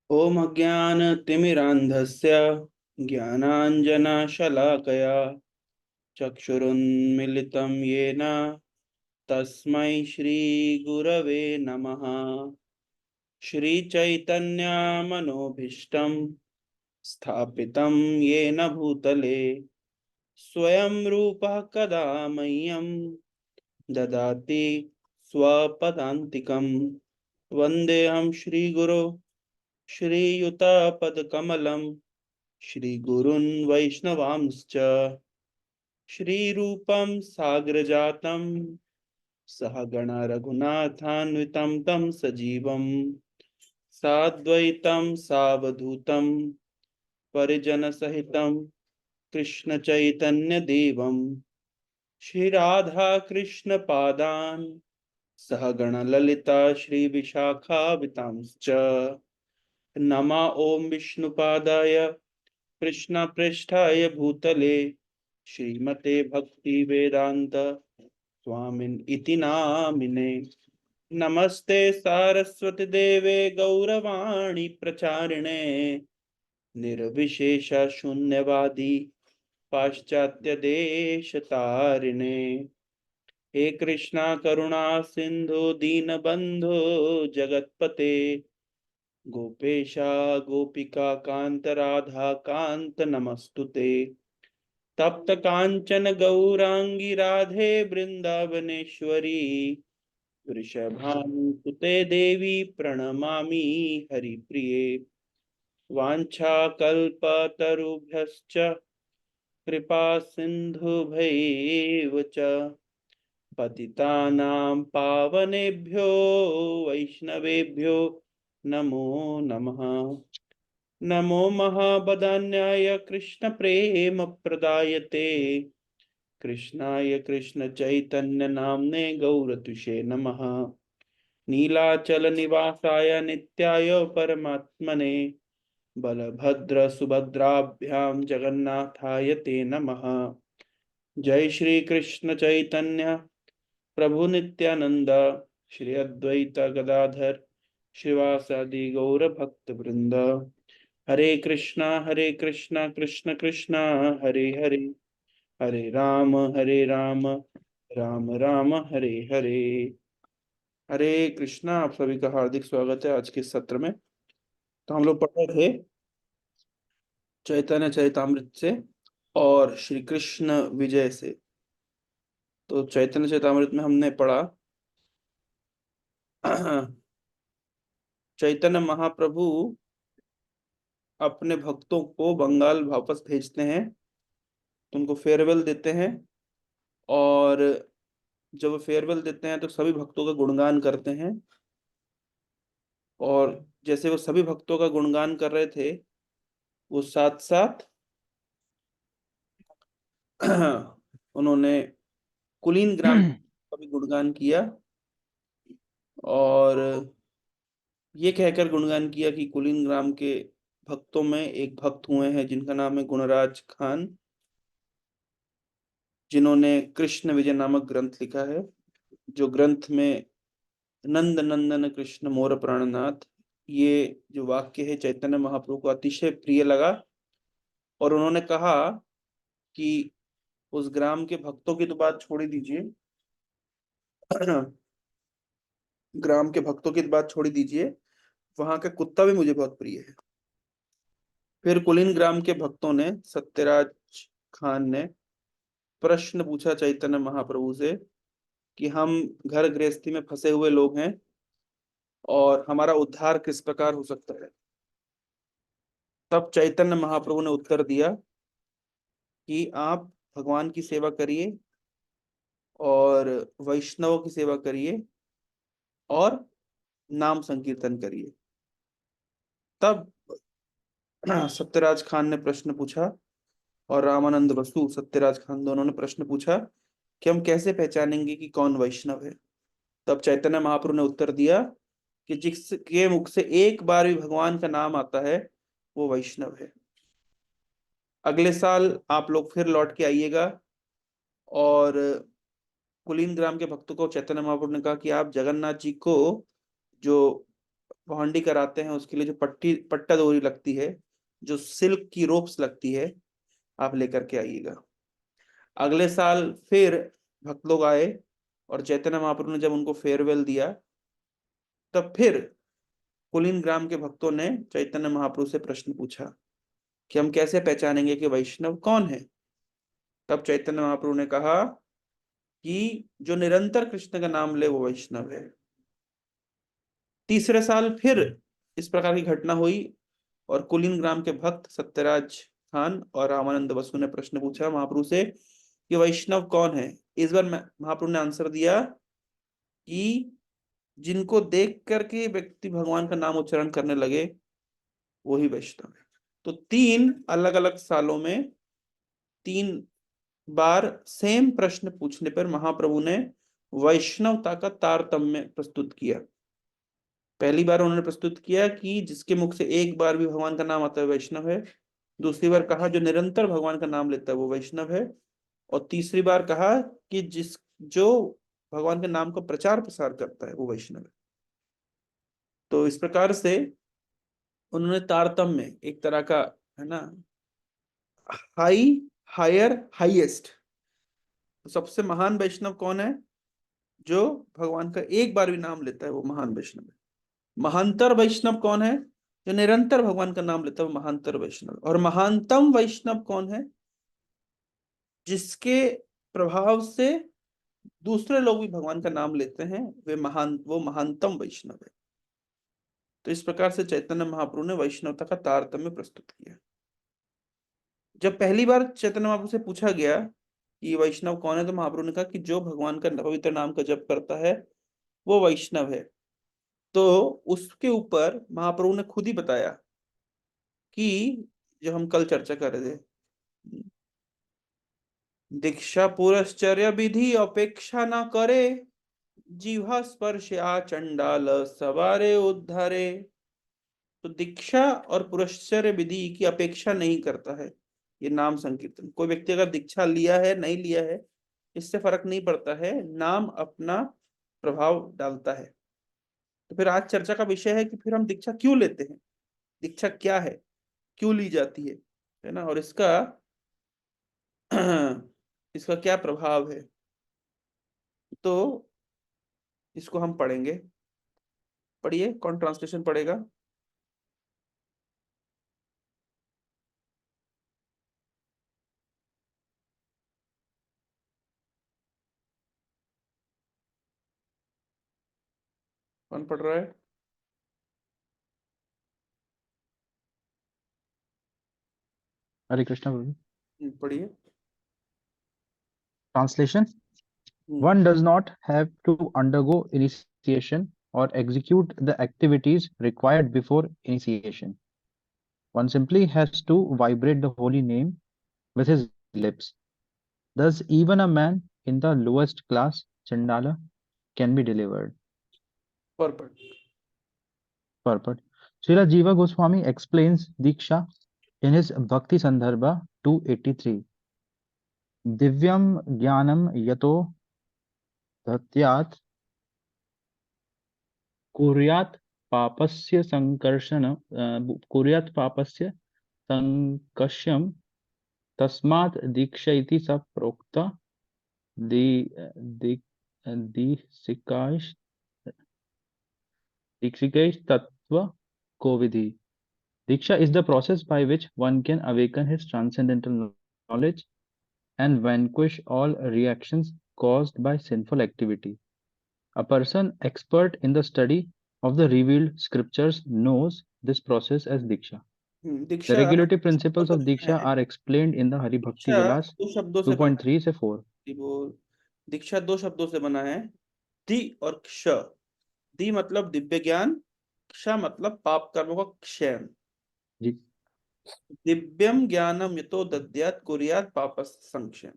ओम अज्ञानतिमिरान्धस्य ज्ञानाञ्जनशलाकया चक्षुरुन्मिलितं येन तस्मै श्रीगुरवे नमः। श्रीचैतन्यमनोभीष्टं स्थापितं येन भूतले स्वयं रूपः कदा मह्यं ददाति स्वपदान्तिकं। वन्देऽहं श्रीगुरो श्रीयुतपदकमलं श्रीगुरून् वैष्णवांश्च श्रीरूपं साग्रजातं सहगण रघुनाथान्वितं तं सजीवं साद्वैतं सावधूतं परिजनसहितं कृष्णचैतन्यदेवं श्रीराधा कृष्णपादान् सहगण ललिता श्रीविशाखावितांश्च नमा ओम विष्णुपादाय कृष्णपृष्ठाय भूतले श्रीमते भक्ति वेदांत स्वामिन इति नामिने। नमस्ते सारस्वती देवे गौरवाणी प्रचारिणे निर्विशेष शून्यवादी पाश्चात्य देश तारिणे। हे कृष्णा करुणा सिंधु दीनबंधु जगतपते गोपेशा गोपिका कांत राधा कांत नमस्तुते। तप्त कांचन गौरांगी राधे वृंदावनेश्वरी वृषभानुसुते देवी प्रणमामि हरिप्रिये। वाञ्छाकल्पतरुभ्यश्च कृपा सिन्धुभैव च पतितानां पावनेभ्यो वैष्णवेभ्यो नमो नमः। नमो महावदान्याय कृष्ण प्रेम प्रदायते कृष्णाय कृष्ण चैतन्य नामने गौरतुषे नमः। नीलाचल निवासाय नित्याय परमात्मने बलभद्र सुभद्राभ्याम जगन्नाथाय ते नमः। जय श्री कृष्ण चैतन्य प्रभु नित्यानंद श्री अद्वैत गदाधर श्रीवासादि गौर भक्त वृंद। हरे कृष्णा कृष्ण कृष्णा हरे हरे, हरे राम राम राम हरे हरे। हरे कृष्णा। आप सभी का हार्दिक स्वागत है आज के सत्र में। तो हम लोग पढ़ रहे थे चैतन्य चरितामृत से और श्री कृष्ण विजय से। तो चैतन्य चरितामृत में हमने पढ़ा चैतन्य महाप्रभु अपने भक्तों को बंगाल वापस भेजते हैं, उनको फेयरवेल देते हैं, और जब वो फेयरवेल देते हैं तो सभी भक्तों का गुणगान करते हैं। और जैसे वो सभी भक्तों का गुणगान कर रहे थे, वो साथ साथ उन्होंने कुलीन ग्राम का भी गुणगान किया और ये कहकर गुणगान किया कि कुलीन ग्राम के भक्तों में एक भक्त हुए हैं जिनका नाम है गुणराज खान, जिन्होंने कृष्ण विजय नामक ग्रंथ लिखा है। जो ग्रंथ में नंद नंदन कृष्ण मोर प्राणनाथ, ये जो वाक्य है चैतन्य महाप्रभु को अतिशय प्रिय लगा और उन्होंने कहा कि उस ग्राम के भक्तों की तो बात छोड़ ही दीजिए, ग्राम के भक्तों की तो बात छोड़ ही दीजिए, वहां का कुत्ता भी मुझे बहुत प्रिय है। फिर कुलीन ग्राम के भक्तों ने, सत्यराज खान ने प्रश्न पूछा चैतन्य महाप्रभु से कि हम घर गृहस्थी में फंसे हुए लोग हैं और हमारा उद्धार किस प्रकार हो सकता है। तब चैतन्य महाप्रभु ने उत्तर दिया कि आप भगवान की सेवा करिए और वैष्णवों की सेवा करिए और नाम संकीर्तन करिए। तब सत्यराज खान ने प्रश्न पूछा और रामानंद बसु सत्यराज खान दोनों ने प्रश्न पूछा कि हम कैसे पहचानेंगे कि कौन वैष्णव है। तब चैतन्य महाप्रभु ने उत्तर दिया कि जिसके मुख से एक बार भी भगवान का नाम आता है वो वैष्णव है। अगले साल आप लोग फिर लौट के आइएगा। और कुलीन ग्राम के भक्तों को चैतन्य महाप्रभु ने कहा कि आप जगन्नाथ जी को जो भांडी कराते हैं उसके लिए जो पट्टा डोरी लगती है, जो सिल्क की रोप्स लगती है, आप लेकर के आइएगा। अगले साल फिर भक्त लोग आए और चैतन्य महाप्रभु ने जब उनको फेयरवेल दिया, तब फिर कुलीन ग्राम के भक्तों ने चैतन्य महाप्रभु से प्रश्न पूछा कि हम कैसे पहचानेंगे कि वैष्णव कौन है। तब चैतन्य महाप्रभु ने कहा कि जो निरंतर कृष्ण का नाम ले वो वैष्णव है। तीसरे साल फिर इस प्रकार की घटना हुई और कुलीन ग्राम के भक्त सत्यराज खान और रामानंद बसु ने प्रश्न पूछा महाप्रभु से कि वैष्णव कौन है। इस बार महाप्रभु ने आंसर दिया कि जिनको देख करके व्यक्ति भगवान का नाम उच्चारण करने लगे वही वैष्णव है। तो 3 अलग-अलग सालों में 3 बार सेम प्रश्न पूछने पर महाप्रभु ने वैष्णवता का तारतम्य प्रस्तुत किया। पहली बार उन्होंने प्रस्तुत किया कि जिसके मुख से एक बार भी भगवान का नाम आता है वैष्णव है। दूसरी बार कहा जो निरंतर भगवान का नाम लेता है वो वैष्णव है। और तीसरी बार कहा कि जो भगवान के नाम का प्रचार प्रसार करता है वो वैष्णव है। तो इस प्रकार से उन्होंने तारतम्य एक तरह का, है ना, हाई, हायर, हाईएस्ट। तो सबसे महान वैष्णव कौन है? जो भगवान का एक बार भी नाम लेता है वो महान वैष्णव है। महानतर वैष्णव कौन है? जो निरंतर भगवान का नाम लेता है वो महानतर वैष्णव। और महानतम वैष्णव कौन है? जिसके प्रभाव से दूसरे लोग भी भगवान का नाम लेते हैं, वो महानतम वैष्णव है। तो इस प्रकार से चैतन्य महाप्रभु ने वैष्णवता का तारतम्य प्रस्तुत किया। जब पहली बार चैतन्य महाप्रभु से पूछा गया कि वैष्णव कौन है, तो महाप्रभु ने कहा कि जो भगवान का पवित्र नाम का जप करता है वो वैष्णव है। तो उसके ऊपर महाप्रभु ने खुद ही बताया कि जो हम कल चर्चा कर रहे थे, दीक्षा पुरश्चर्य विधि अपेक्षा ना करे, जिह्वा स्पर्श आ चंडाल सवारे उद्धारे। तो दीक्षा और पुरश्चर्य विधि की अपेक्षा नहीं करता है ये नाम संकीर्तन। कोई व्यक्ति अगर दीक्षा लिया है नहीं लिया है इससे फर्क नहीं पड़ता है, नाम अपना प्रभाव डालता है। तो फिर आज चर्चा का विषय है कि फिर हम दीक्षा क्यों लेते हैं, दीक्षा क्या है, क्यों ली जाती है ना, और इसका इसका क्या प्रभाव है। तो इसको हम पढ़ेंगे। पढ़िए, कौन ट्रांसलेशन पढ़ेगा? कौन पढ़ रहा है? हरे कृष्णा प्रभु। पढ़िए। Translation: One does not have to undergo initiation or execute the activities required before initiation. One simply has to vibrate the holy name with his lips. Thus, even a man in the lowest class, Chandala, can be delivered. Purport. Purport. Srila Jiva Goswami explains Diksha in his Bhakti Sandarbha 283. Divyam Jnanam Yato Dhatyat कुर्यात् पापस्य संकर्षं तस्मात् दीक्षा इति स प्रोक्त दीक्षिकैः तत्त्व कोविधि. Diksha is the process by which one can awaken his transcendental knowledge and vanquish all reactions caused by sinful activity. A person expert in the study of the revealed scriptures knows this process as Diksha. The Diksha regulative शब्दों principles से of बना Diksha है। are explained in the Hari Bhakti Diksha Vilas दो शब्दों से बना 2.3 से 4. है। वो दीक्षा 2 शब्दों से बना है, दी और क्ष। दी मतलब दिव्य ज्ञान, क्ष मतलब पाप कर्मों का क्षय। जी. दिव्यम ज्ञानम यतो दद्यात् कुर्यात् पाप संक्षय।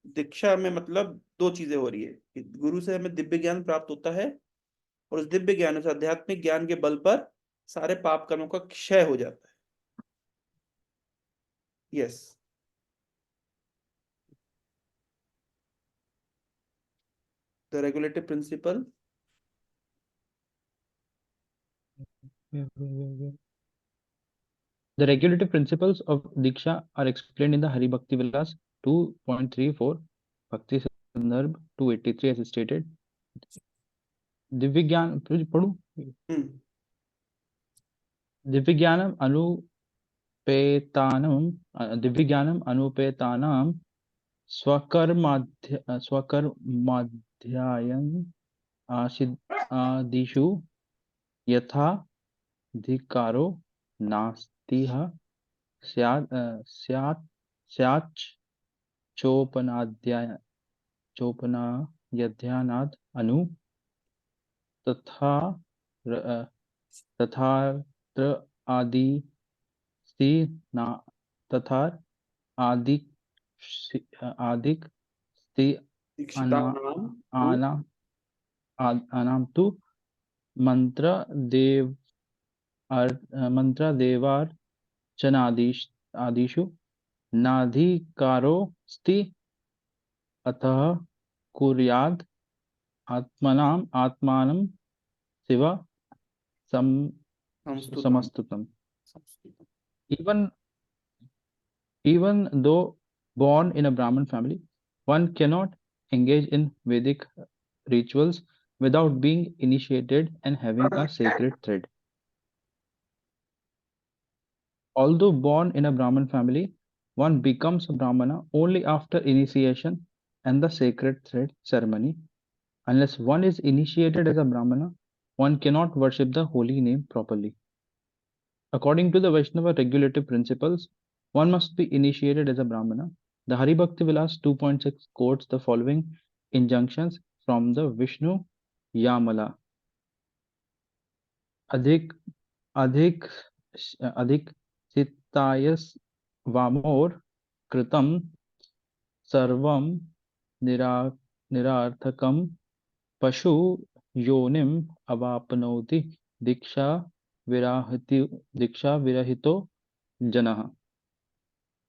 दीक्षा में मतलब 2 चीजें हो रही है कि गुरु से हमें दिव्य ज्ञान प्राप्त होता है और उस दिव्य ज्ञान से आध्यात्मिक ज्ञान के बल पर सारे पाप कर्मों का क्षय हो जाता है। Yes. The regulative principle The regulative principles of Diksha are explained in the Hari Bhakti Vilas 2.34, Bhakti Sandarbh 283 as stated. Divya ज्ञान पढ़ू दिव्य ज्ञानम अनुपेतानां स्वकर्माध्यायन आदिषु यथा धिक्कारो नास्तिह स्याच् चोपनायध्यानात् अनु तथात्र आदिक आनाम तु मंत्रदेवार्चनादिषु नाधिकारोऽस्ति अतः कुर्याद् आत्मानं Shiv समस्तुतम्. Even though born in a Brahmin family, one cannot engage in Vedic rituals without being initiated and having a sacred thread. Although born in a Brahmin family, one becomes a Brahmana only after initiation and the sacred thread ceremony. Unless one is initiated as a Brahmana, one cannot worship the holy name properly. According to the Vaishnava regulative principles, one must be initiated as a Brahmana. The Hari Bhakti Vilas 2.6 quotes the following injunctions from the Vishnu Yamala. Adhik Sittayas Vamor Kritam Sarvam Nirarthakam Pashu Yonim Avapnoti Diksha Virahito Janaha.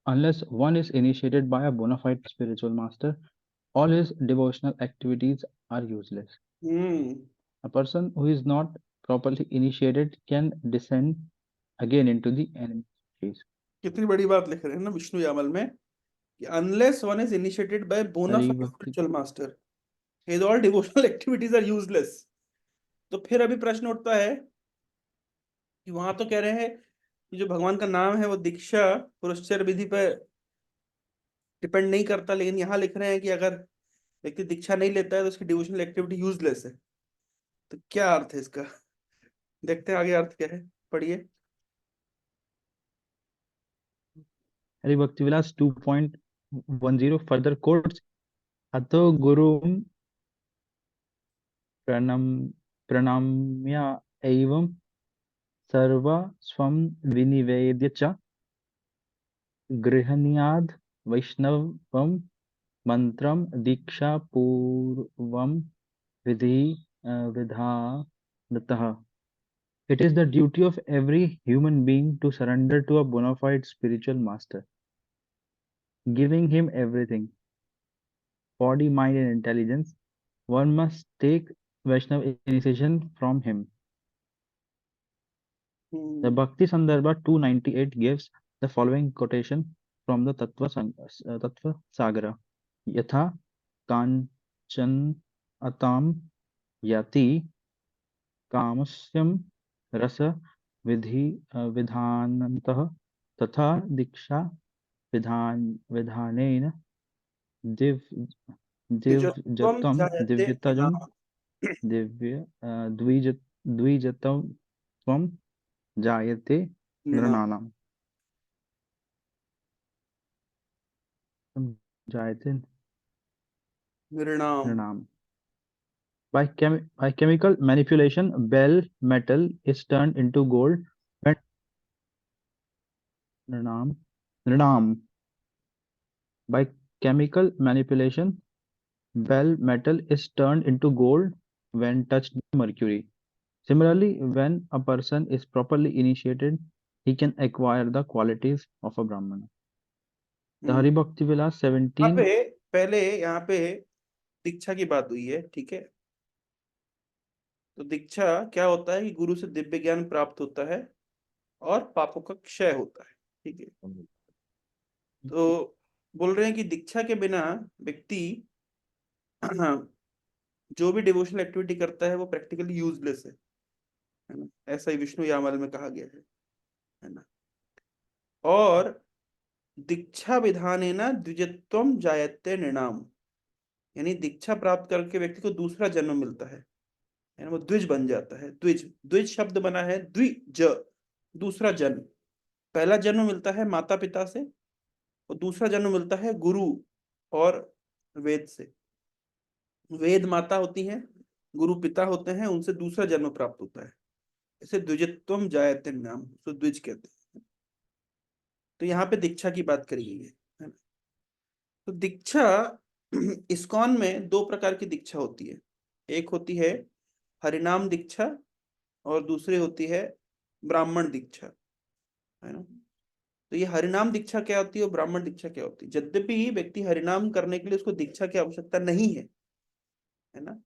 Unless one is initiated by a bona fide spiritual master, all his devotional activities are useless. A person who is not properly initiated can descend again into the enemy phase. कितनी बड़ी बात लिख रहे हैं ना विष्णु यामल में कि unless one is initiated by bona fide spiritual master, his all devotional activities are useless. तो फिर अभी प्रश्न उठता है कि वहां तो कह रहे हैं कि जो भगवान का नाम है वो दीक्षा पुरस्कार विधि पर डिपेंड नहीं करता, लेकिन यहाँ लिख रहे हैं कि अगर व्यक्ति दीक्षा नहीं लेता है तो उसकी डिवोशनल एक्टिविटी यूजलेस है. तो क्या अर्थ है इसका? देखते हैं आगे अर्थ क्या है, पढ़िए. Hari Bhakti Vilas 2.10 further quotes Ato Gurum Pranamya Evam Sarva Swam Vinivedya Cha Grihanyad Vaishnavam Mantram Diksha Purvam Vidhanatah. It is the duty of every human being to surrender to a bona fide spiritual master, giving him everything, body, mind, and intelligence. One must take Vaishnava initiation from him. The Bhakti Sandarbha 298 gives the following quotation from the Tattva Sagara. Yatha kanchan atam yati kamasyam rasa vidhanantah tatha diksha vidhanena divjatam dvijatam tvam jayate nranam. Jayate nranam. By chemical manipulation, bell metal is turned into gold when nranam. By chemical manipulation, bell metal is turned into gold when touched by mercury. Similarly, when a person is properly initiated, he can acquire the qualities of a Brahmana. The Hari Bhakti Vilas 17. पहले यहाँ पे दीक्षा की बात हुई है, ठीक है. तो दीक्षा क्या होता है कि गुरु से दिव्य ज्ञान प्राप्त होता है और पापों का क्षय होता है। ठीक है, तो बोल रहे हैं कि दीक्षा के बिना व्यक्ति जो भी डिवोशनल एक्टिविटी करता है वो प्रैक्टिकली यूजलेस है ना। ऐसा ही विष्णु यामल में कहा गया है ना। और दीक्षा विधानेन द्विजत्वम जायते नृणाम, यानी दीक्षा प्राप्त करके व्यक्ति को दूसरा जन्म मिलता है, यानी वो द्विज बन जाता है। द्विज, द्विज शब्द बना है द्विज, दूसरा जन्म। पहला जन्म मिलता है माता पिता से और दूसरा जन्म मिलता है गुरु और वेद से। वेद माता होती हैं, गुरु पिता होते हैं, उनसे दूसरा जन्म प्राप्त होता है। इसे द्विजत्वम जायते नाम, तो द्विज कहते हैं। तो यहाँ पे दीक्षा की बात करी गई है ना। तो दीक्षा इस्कॉन में दो प्रकार की दीक्षा होती है। एक होती है हरिनाम दीक्षा और दूसरी होती है ब्राह्मण दीक्षा, है ना। तो ये हरिनाम दीक्षा क्या होती है और ब्राह्मण दीक्षा क्या होती है? यद्यपि व्यक्ति हरिनाम करने के लिए उसको दीक्षा की आवश्यकता नहीं है ना।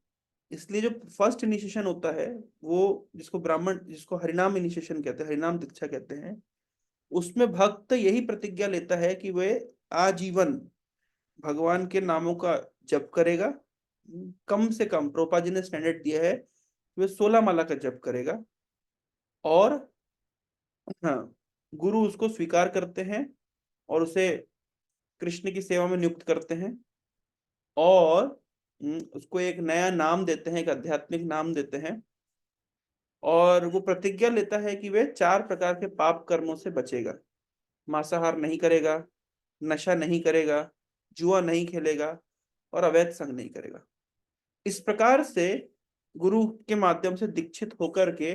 इसलिए जो फर्स्ट इनिशिएशन होता है वो, जिसको हरिनाम इनिशिएशन कहते हैं, हरिनाम दीक्षा कहते हैं, उसमें भक्त यही प्रतिज्ञा लेता है कि वह आजीवन भगवान के नामों का जप करेगा। कम से कम प्रोपा जी ने स्टैंडर्ड दिया है कि वह 16 माला का जप करेगा। और हाँ, गुरु उसको स्वीकार करते हैं और उसे कृष्ण की सेवा में नियुक्त करते हैं और उसको एक नया नाम देते हैं, एक आध्यात्मिक नाम देते हैं। और वो प्रतिज्ञा लेता है कि वे 4 प्रकार के पाप कर्मों से बचेगा। मांसाहार नहीं करेगा, नशा नहीं करेगा, जुआ नहीं खेलेगा और अवैध संग नहीं करेगा। इस प्रकार से गुरु के माध्यम से दीक्षित होकर के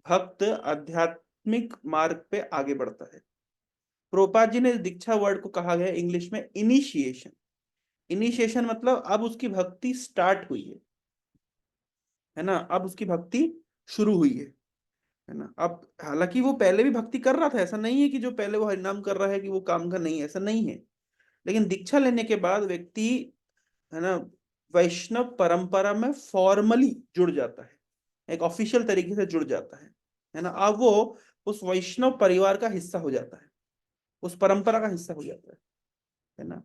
भक्त आध्यात्मिक मार्ग पे आगे बढ़ता है। प्रोपाद जी ने दीक्षा वर्ड को कहा गया इंग्लिश में इनिशिएशन। इनिशिएशन मतलब अब उसकी भक्ति स्टार्ट हुई है ना, अब उसकी भक्ति शुरू हुई है ना। अब हालांकि वो पहले भी भक्ति कर रहा था, ऐसा नहीं है कि जो पहले वो हरिनाम कर रहा है कि वो काम का नहीं है, ऐसा नहीं है। लेकिन दीक्षा लेने के बाद व्यक्ति, है ना, वैष्णव परंपरा में फॉर्मली जुड़ जाता है, एक ऑफिशियल तरीके से जुड़ जाता है ना। अब वो उस वैष्णव परिवार का हिस्सा हो जाता है, उस परंपरा का हिस्सा हो जाता है ना।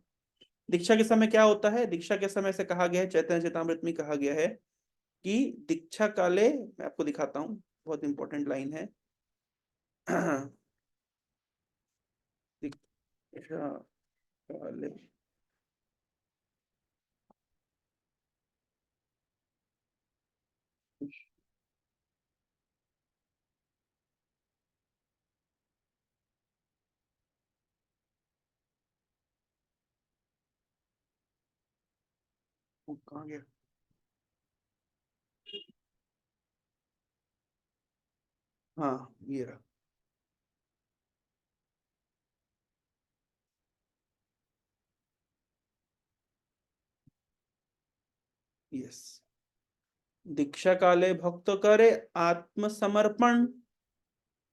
दीक्षा के समय क्या होता है? दीक्षा के समय से कहा गया है, चैतन्य चेतामृत में कहा गया है कि दीक्षा काले, मैं आपको दिखाता हूँ, बहुत इंपॉर्टेंट लाइन है। दीक्षा काले, वो कहाँ गया? हाँ, ये रहा। यस, दीक्षा काले भक्त करे आत्मसमर्पण,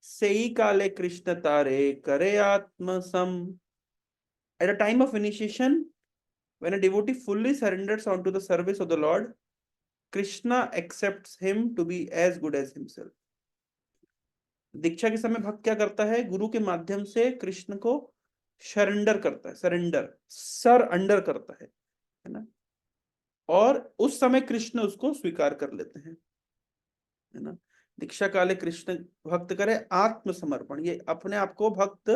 सेई काले कृष्ण तारे करे आत्मसम। At a time of initiation, when a devotee fully surrenders onto the service of the Lord, Krishna accepts him to be as good as himself. दीक्षा के समय भक्त क्या करता है? गुरु के माध्यम से कृष्ण को सरेंडर करता है, सर अंडर करता है ना। और उस समय कृष्ण उसको स्वीकार कर लेते हैं, है ना। दीक्षा काले कृष्ण भक्त करे आत्मसमर्पण, ये अपने आप को भक्त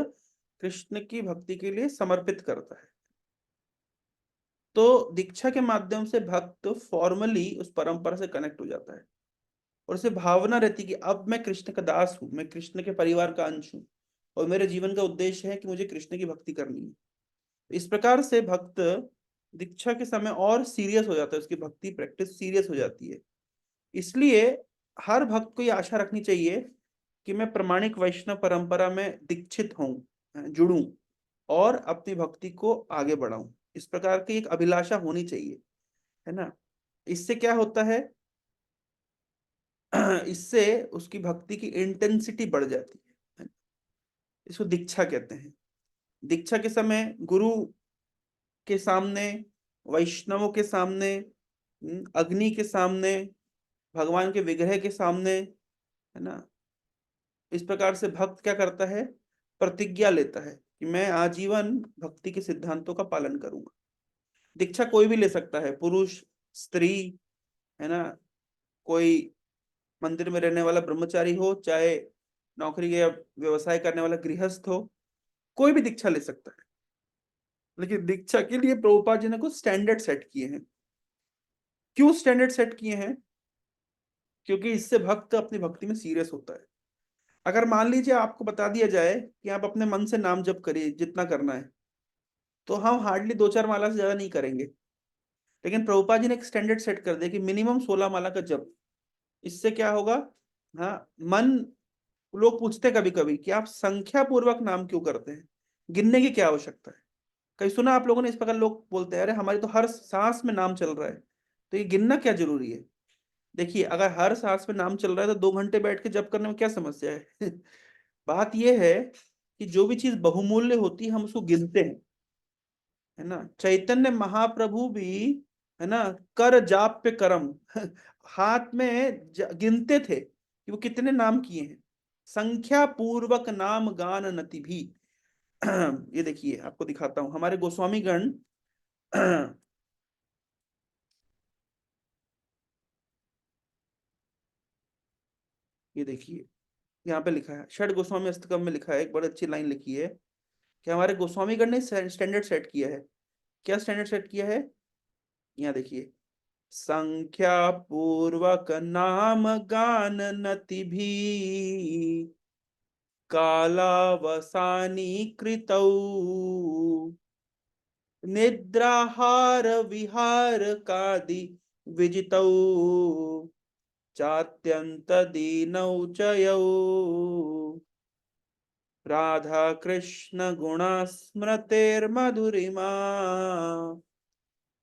कृष्ण की भक्ति के लिए समर्पित करता है। तो दीक्षा के माध्यम से भक्त फॉर्मली उस परंपरा से कनेक्ट हो जाता है और उसे भावना रहती है कि अब मैं कृष्ण का दास हूं, मैं कृष्ण के परिवार का अंश हूं और मेरे जीवन का उद्देश्य है कि मुझे कृष्ण की भक्ति करनी है। इस प्रकार से भक्त दीक्षा के समय और सीरियस हो जाता है, उसकी भक्ति प्रैक्टिस सीरियस हो जाती है। इसलिए हर भक्त को ये आशा रखनी चाहिए कि मैं प्रमाणिक वैष्णव परंपरा में दीक्षित हूं, जुड़ूं और अपनी भक्ति को आगे बढ़ाऊं। इस प्रकार की एक अभिलाषा होनी चाहिए, है ना। इससे क्या होता है? इससे उसकी भक्ति की इंटेंसिटी बढ़ जाती है। इसको दीक्षा कहते हैं। दीक्षा के समय गुरु के सामने, वैष्णवों के सामने, अग्नि के सामने भगवान के विग्रह के सामने, है ना। इस प्रकार से भक्त क्या करता है, प्रतिज्ञा लेता है कि मैं आजीवन भक्ति के सिद्धांतों का पालन करूंगा। दीक्षा कोई भी ले सकता है, पुरुष, स्त्री, है ना, कोई मंदिर में रहने वाला ब्रह्मचारी हो, चाहे नौकरी या व्यवसाय करने वाला गृहस्थ हो, कोई भी दीक्षा ले सकता है। लेकिन दीक्षा के लिए प्रभुपाद जी ने कुछ स्टैंडर्ड सेट किए हैं। क्यों स्टैंडर्ड सेट किए हैं? क्योंकि इससे भक्त अपनी भक्ति में सीरियस होता है। अगर मान लीजिए आपको बता दिया जाए कि आप अपने मन से नाम जप करिए जितना करना है, तो हम हार्डली 2-4 माला से ज्यादा नहीं करेंगे। लेकिन प्रभुपाद जी ने एक स्टैंडर्ड सेट कर दिया कि मिनिमम 16 माला का जप। इससे क्या होगा, हाँ, मन, लोग पूछते कभी कभी कि आप संख्या पूर्वक नाम क्यों करते हैं, गिनने की क्या आवश्यकता है। कहीं सुना आप लोगों ने इस प्रकार लोग बोलते हैं, अरे हमारे तो हर सांस में नाम चल रहा है, तो ये गिनना क्या जरूरी है। देखिए, अगर हर सांस में नाम चल रहा है तो 2 घंटे बैठ के जप करने में क्या समस्या है। बात यह है कि जो भी चीज बहुमूल्य होती है हम उसको गिनते हैं, है ना। चैतन्य महाप्रभु भी, है ना, कर जाप पे करम, हाथ में गिनते थे कि वो कितने नाम किए हैं। संख्या पूर्वक नाम गान नति भी। ये देखिए, आपको दिखाता हूं हमारे गोस्वामी गण। ये देखिए, यहाँ पे लिखा है, षड गोस्वामी अष्टकम में लिखा है, एक बड़ी अच्छी लाइन लिखी है कि हमारे गोस्वामीगण ने स्टैंडर्ड सेट किया है। क्या स्टैंडर्ड सेट किया है? यहाँ देखिए, संख्या पूर्वक नाम गान नति भी, कालावसानी कृतौ, निद्राहार विहार कादि विजितौ, चात्यंत दीनौ च यौ, राधा कृष्ण गुणा स्मृतेर्मधुरिमा,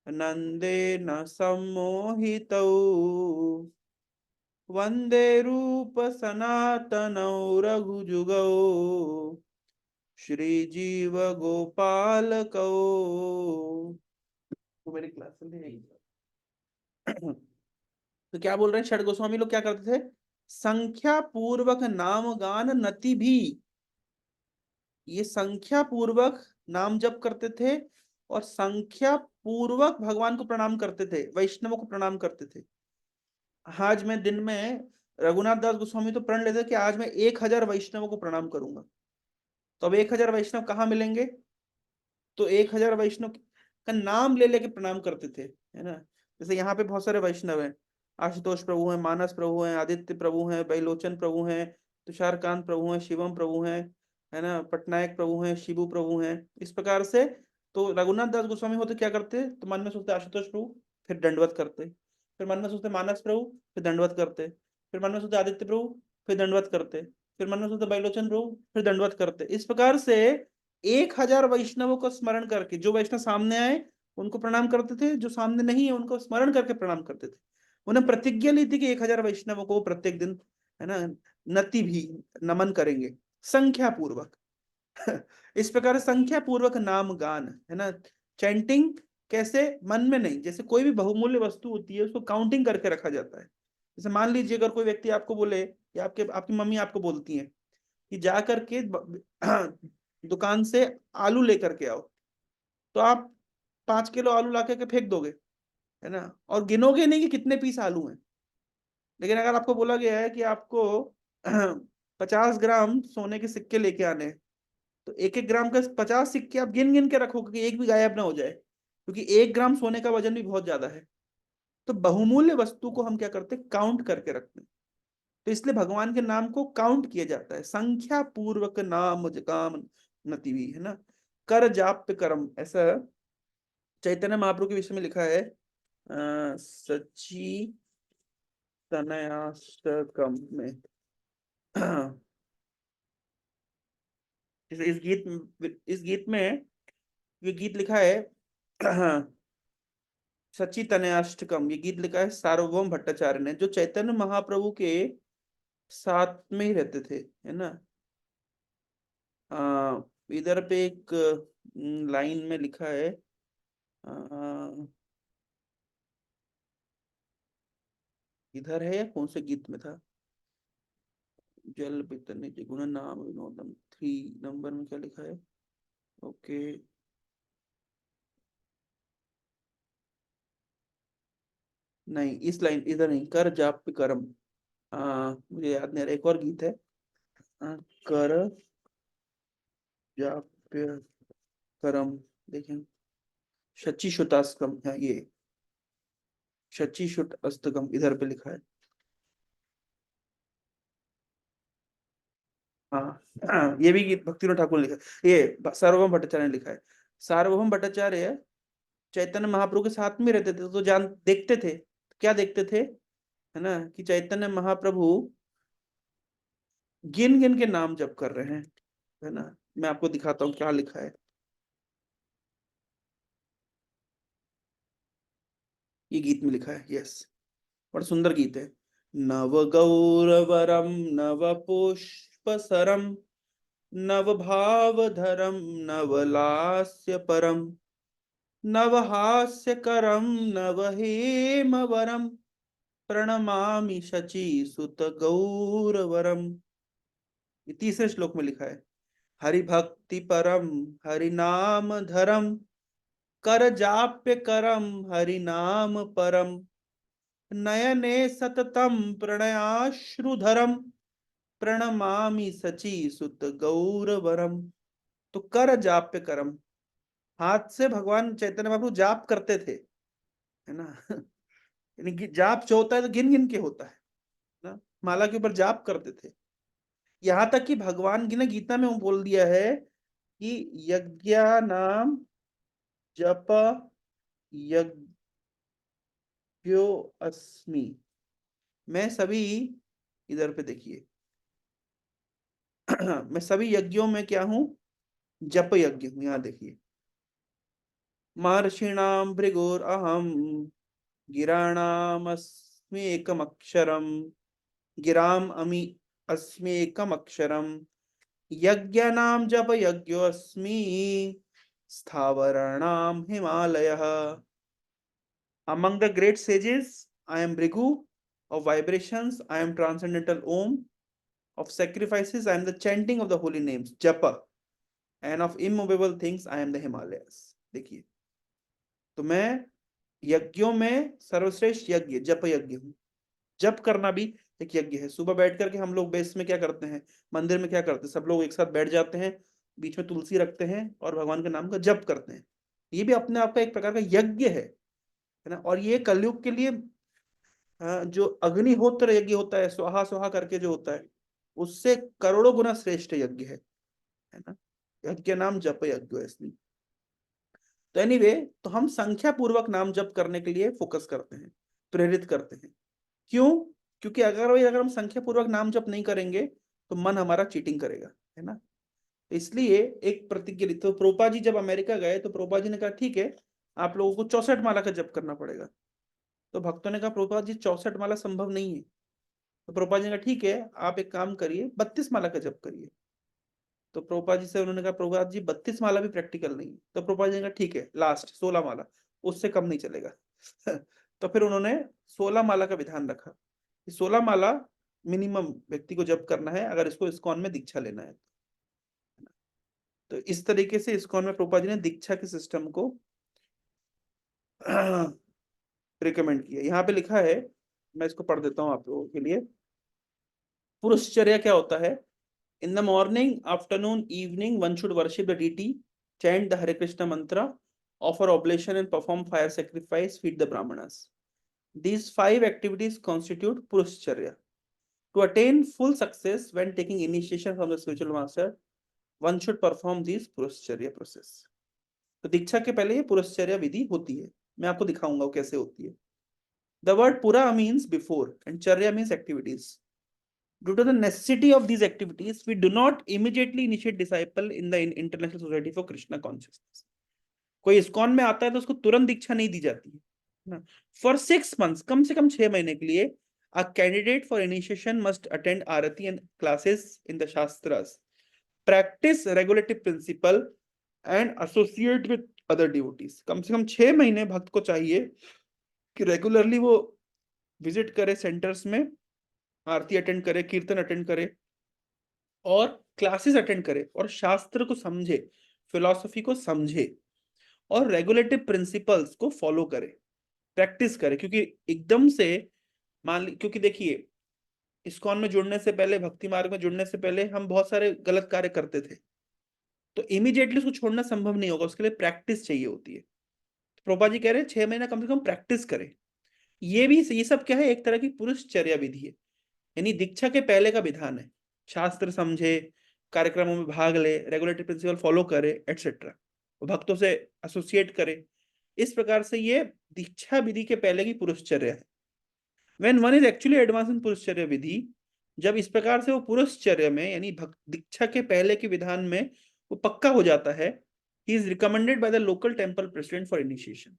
नंदेन सम्मोहितौ, वंदे रूप सनातनौ रघुजुगौ, श्रीजीव गोपालकौ। वो मेरी क्लास में नहीं। तो क्या बोल रहे हैं, षड गोस्वामी लोग क्या करते थे, संख्या पूर्वक नाम गान नति भी, ये संख्या पूर्वक नाम जप करते थे और संख्या पूर्वक भगवान को प्रणाम करते थे, वैष्णवों को प्रणाम करते थे। आज मैं दिन में, रघुनाथ दास गोस्वामी तो प्रण लेते कि आज मैं 1000 वैष्णवों को प्रणाम करूंगा। तो अब 1000 वैष्णव कहाँ मिलेंगे? तो 1000 वैष्णव का नाम ले लेके प्रणाम करते थे, है ना। जैसे यहाँ पे बहुत सारे वैष्णव हैं, आशुतोष प्रभु हैं, मानस प्रभु हैं, आदित्य प्रभु हैं, बैलोचन प्रभु हैं, तुषारकांत प्रभु हैं, शिवम प्रभु हैं, है ना, पटनायक प्रभु हैं, शिबू प्रभु हैं, इस प्रकार से। तो रघुनाथ दास गोस्वामी होते क्या करते, तो मन में सोचते आशुतोष प्रभु, फिर दंडवत करते, फिर मन में सोचते मानस प्रभु, फिर दंडवत करते, फिर मन में सोचते आदित्य प्रभु, फिर दंडवत करते, फिर मन में सोचते बैलोचन प्रभु, फिर दंडवत करते। इस प्रकार से 1000 वैष्णवों को स्मरण करके, जो वैष्णव सामने आए उनको प्रणाम करते थे, जो सामने नहीं है उनको स्मरण करके प्रणाम करते थे। उन्हें प्रतिज्ञा ली थी कि 1000 वैष्णवों को प्रत्येक दिन, है ना, नति भी, नमन करेंगे, संख्या पूर्वक। इस प्रकार संख्या पूर्वक नाम गान, है ना, चैंटिंग। कैसे? मन में नहीं, जैसे कोई भी बहुमूल्य वस्तु होती है उसको काउंटिंग करके रखा जाता है। जैसे मान लीजिए अगर कोई व्यक्ति आपको बोले, या आपकी मम्मी आपको बोलती है कि जा करके दुकान से आलू लेकर के आओ, तो आप 5 किलो आलू ला करके फेंक दोगे, है ना, और गिनोगे नहीं कि कितने पीस आलू हैं। लेकिन अगर आपको बोला गया है कि आपको 50 ग्राम सोने के सिक्के लेके आने हैं, तो 1-1 ग्राम का 50 सिक्के आप गिन गिन के रखोगे कि एक भी गायब ना हो जाए, क्योंकि 1 ग्राम सोने का वजन भी बहुत ज्यादा है। तो बहुमूल्य वस्तु को हम क्या करते हैं, काउंट करके रखते हैं। तो इसलिए भगवान के नाम को काउंट किया जाता है, संख्या पूर्वक नाम काम नति भी, है ना, कर जाप पे कर्म, ऐसा चैतन्य महाप्रभु के विषय में लिखा है, सच्ची तनयाष्टकम में। इस गीत में ये गीत लिखा है, सच्ची तनयाष्टकम, ये गीत लिखा है सार्वभौम भट्टाचार्य ने, जो चैतन्य महाप्रभु के साथ में ही रहते थे, है ना। इधर पे एक लाइन में लिखा है, इधर है या कौन से गीत में था? जल पितने गुण नाम विनोदम, 3 नंबर में क्या लिखा है? ओके, नहीं इस लाइन इधर नहीं, कर जाप करम। मुझे याद नहीं आ रहा, एक और गीत है। कर जाप करम, देखें, शची शुतास्तम है ये, शची शुट अस्तकम इधर पे लिखा है। ये भी गीत भक्तिनाथ ठाकुर ने लिखा है, ये सार्वभौम भट्टाचार्य ने लिखा है। सार्वभौम भट्टाचार्य चैतन्य महाप्रभु के साथ में रहते थे, तो जान देखते थे, क्या देखते थे, है ना, कि चैतन्य महाप्रभु गिन गिन के नाम जप कर रहे हैं, है ना। मैं आपको दिखाता हूँ क्या लिखा है। ये गीत में लिखा है, यस, बड़ा सुंदर गीत है। नव गौरवरम नव पुष्पसरम नव भावधरम नव लास्य परम नव हास्यकरम नव हेमवरम प्रणमामि शची सुत गौरवरम। ये तीसरे श्लोक में लिखा है। हरि भक्ति परम हरि नाम धरम कर जाप्य करम हरि नाम परम नयने सततम प्रणयाश्रुधरम प्रणमामि सची सुत गौरवरम। तो कर जाप्य करम, हाथ से भगवान चैतन्य महाप्रभु जाप करते थे, है ना। यानी कि जाप जो होता है तो गिन गिन के होता है ना, माला के ऊपर जाप करते थे। यहाँ तक कि भगवान की ना गीता में वो बोल दिया है कि यज्ञा नाम जप यज्ञो अस्मि, मैं सभी, इधर पे देखिए, मैं सभी यज्ञों में क्या हूं? जप यज्ञ हूं। यहाँ देखिए, महर्षिणाम भृगुर अहम गिराणाम अस्मि एकम अक्षरम गिराम अमि अस्मि एकम अक्षरम यज्ञानाम जप यज्ञोऽस्मि स्थावराणाम हिमालयः। Among the great sages, I am Bhrigu. Of vibrations, I am transcendental Om. Of sacrifices, I am the chanting of the holy names, Japa. And of immovable things, I am the Himalayas. देखिए, तो मैं यज्ञों में सर्वश्रेष्ठ यज्ञ जप यज्ञ हूँ। जप करना भी एक यज्ञ है। सुबह बैठ करके हम लोग बेस में क्या करते हैं, मंदिर में क्या करते हैं, सब लोग एक साथ बैठ जाते हैं, बीच में तुलसी रखते हैं और भगवान के नाम का जप करते हैं। ये भी अपने आप का एक प्रकार का यज्ञ है ना। और ये कलयुग के लिए जो अग्निहोत्र यज्ञ होता है, स्वाहा स्वाहा करके जो होता है, उससे करोड़ों गुना श्रेष्ठ यज्ञ है ना। यज्ञ के नाम जप यज्ञ है इसमें। तो एनीवे, तो हम संख्या पूर्वक नाम जप करने के लिए फोकस करते हैं, प्रेरित करते हैं। क्यों? क्योंकि अगर हम संख्या पूर्वक नाम जप नहीं करेंगे तो मन हमारा चीटिंग करेगा, है ना। इसलिए एक प्रतिज्ञा, तो प्रोपा जी जब अमेरिका गए तो प्रोपा जी ने कहा ठीक है, आप लोगों को 64 माला का जप करना पड़ेगा। तो भक्तों ने कहा प्रभुपाद जी 64 माला संभव नहीं है। तो प्रभुपाद जी ने कहा ठीक है, आप एक काम करिए, 32 माला का जप करिए। तो प्रभुपाद जी से उन्होंने कहा प्रभुपाद जी 32 माला भी प्रैक्टिकल नहीं है। तो प्रभुपाद जी ने कहा ठीक है, लास्ट 16 माला, उससे कम नहीं चलेगा। तो फिर उन्होंने 16 माला का विधान रखा, 16 माला मिनिमम व्यक्ति को जप करना है अगर इसको इस्कॉन में दीक्षा लेना है। तो इस तरीके से इस्कॉन में प्रभुपाद जी ने दीक्षा के सिस्टम को रिकमेंड किया। यहाँ पे लिखा है, मैं इसको पढ़ देता हूँ आप लोगों के लिए। पुरुषचर्या क्या होता है? In the morning afternoon evening one should worship the deity, chant the Hare Krishna mantra, offer oblation and perform fire sacrifice, feed the brahmanas. These 5 activities constitute Purushcharya. To attain full success when taking initiation from the spiritual master, one should perform these Purushcharya process. तो दीक्षा के पहले ये पुरुषचर्या विधि होती है। मैं आपको दिखाऊंगा वो कैसे होती है। The word Pura means before and Charya means activities. Due to the necessity of these activities, we do not immediately initiate disciple in the International Society for Krishna Consciousness. कोई इस्कॉन में आता है तो उसको तुरंत दीक्षा नहीं दी जाती है ना। फॉर 6 months, कम से कम 6 महीने के लिए, a candidate for initiation must attend Aarti and classes in the shastras, practice regulative principle and associate with other devotees. कम से कम 6 महीने भक्त को चाहिए कि रेगुलरली वो विजिट करे सेंटर्स में, आरती अटेंड करे, कीर्तन अटेंड करे और क्लासेस अटेंड करे और शास्त्र को समझे, फिलॉसफी को समझे और रेगुलेटिव प्रिंसिपल्स को फॉलो करे, प्रैक्टिस करे। क्योंकि एकदम से क्योंकि देखिए, इस्कॉन में जुड़ने से पहले, भक्ति मार्ग में जुड़ने से पहले हम बहुत सारे गलत कार्य करते थे, तो इमीडिएटली उसको छोड़ना संभव नहीं होगा, उसके लिए प्रैक्टिस चाहिए होती है। तो प्रभुपा जी कह रहे हैं 6 महीना कम से कम प्रैक्टिस करें। ये सब क्या है, एक तरह की पुरुषचर्या विधि है, यानी दीक्षा के पहले का विधान है। शास्त्र समझे, कार्यक्रमों में भाग ले, रेगुलेटरी प्रिंसिपल फॉलो करे, एटसेट्रा, भक्तों से एसोसिएट करे। इस प्रकार से ये दीक्षा विधि के पहले की पुरुषचर्या है। When one is actually advance in purushcharya vidhi, जब इस प्रकार से वो पुरुषचर्या में यानी दीक्षा के पहले के विधान में वो पक्का हो जाता है, he is recommended by the local temple president for initiation.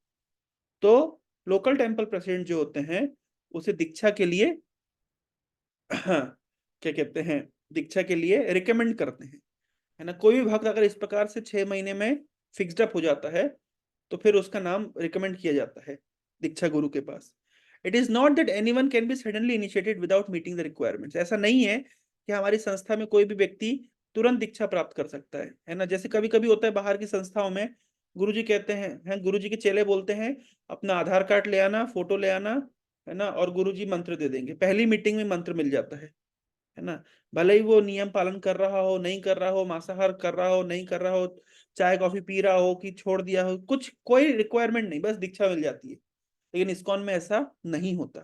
तो लोकल टेम्पल प्रेसिडेंट जो होते हैं उसे दीक्षा के लिए क्या कहते हैं, दीक्षा के लिए रिकमेंड करते हैं, है ना। कोई भी भक्त अगर इस प्रकार से 6 महीने में फिक्स्ड अप हो जाता है तो फिर उसका नाम रिकमेंड किया जाता है दीक्षा गुरु के पास। It is not that anyone can be suddenly initiated without meeting the requirements. ऐसा नहीं है कि हमारी संस्था में कोई भी व्यक्ति तुरंत दीक्षा प्राप्त कर सकता है ना। जैसे कभी कभी होता है बाहर की संस्थाओं में, गुरुजी कहते हैं गुरुजी के चेले बोलते हैं अपना आधार कार्ड ले आना, फोटो ले आना, है ना, और गुरुजी मंत्र दे देंगे, पहली मीटिंग में मंत्र मिल जाता है ना। भले ही वो नियम पालन कर रहा हो, नहीं कर रहा हो, मांसाहार कर रहा हो, नहीं कर रहा हो, चाय कॉफी पी रहा हो कि छोड़ दिया हो, कुछ कोई रिक्वायरमेंट नहीं, बस दीक्षा मिल जाती है। लेकिन इस्कॉन में ऐसा नहीं होता,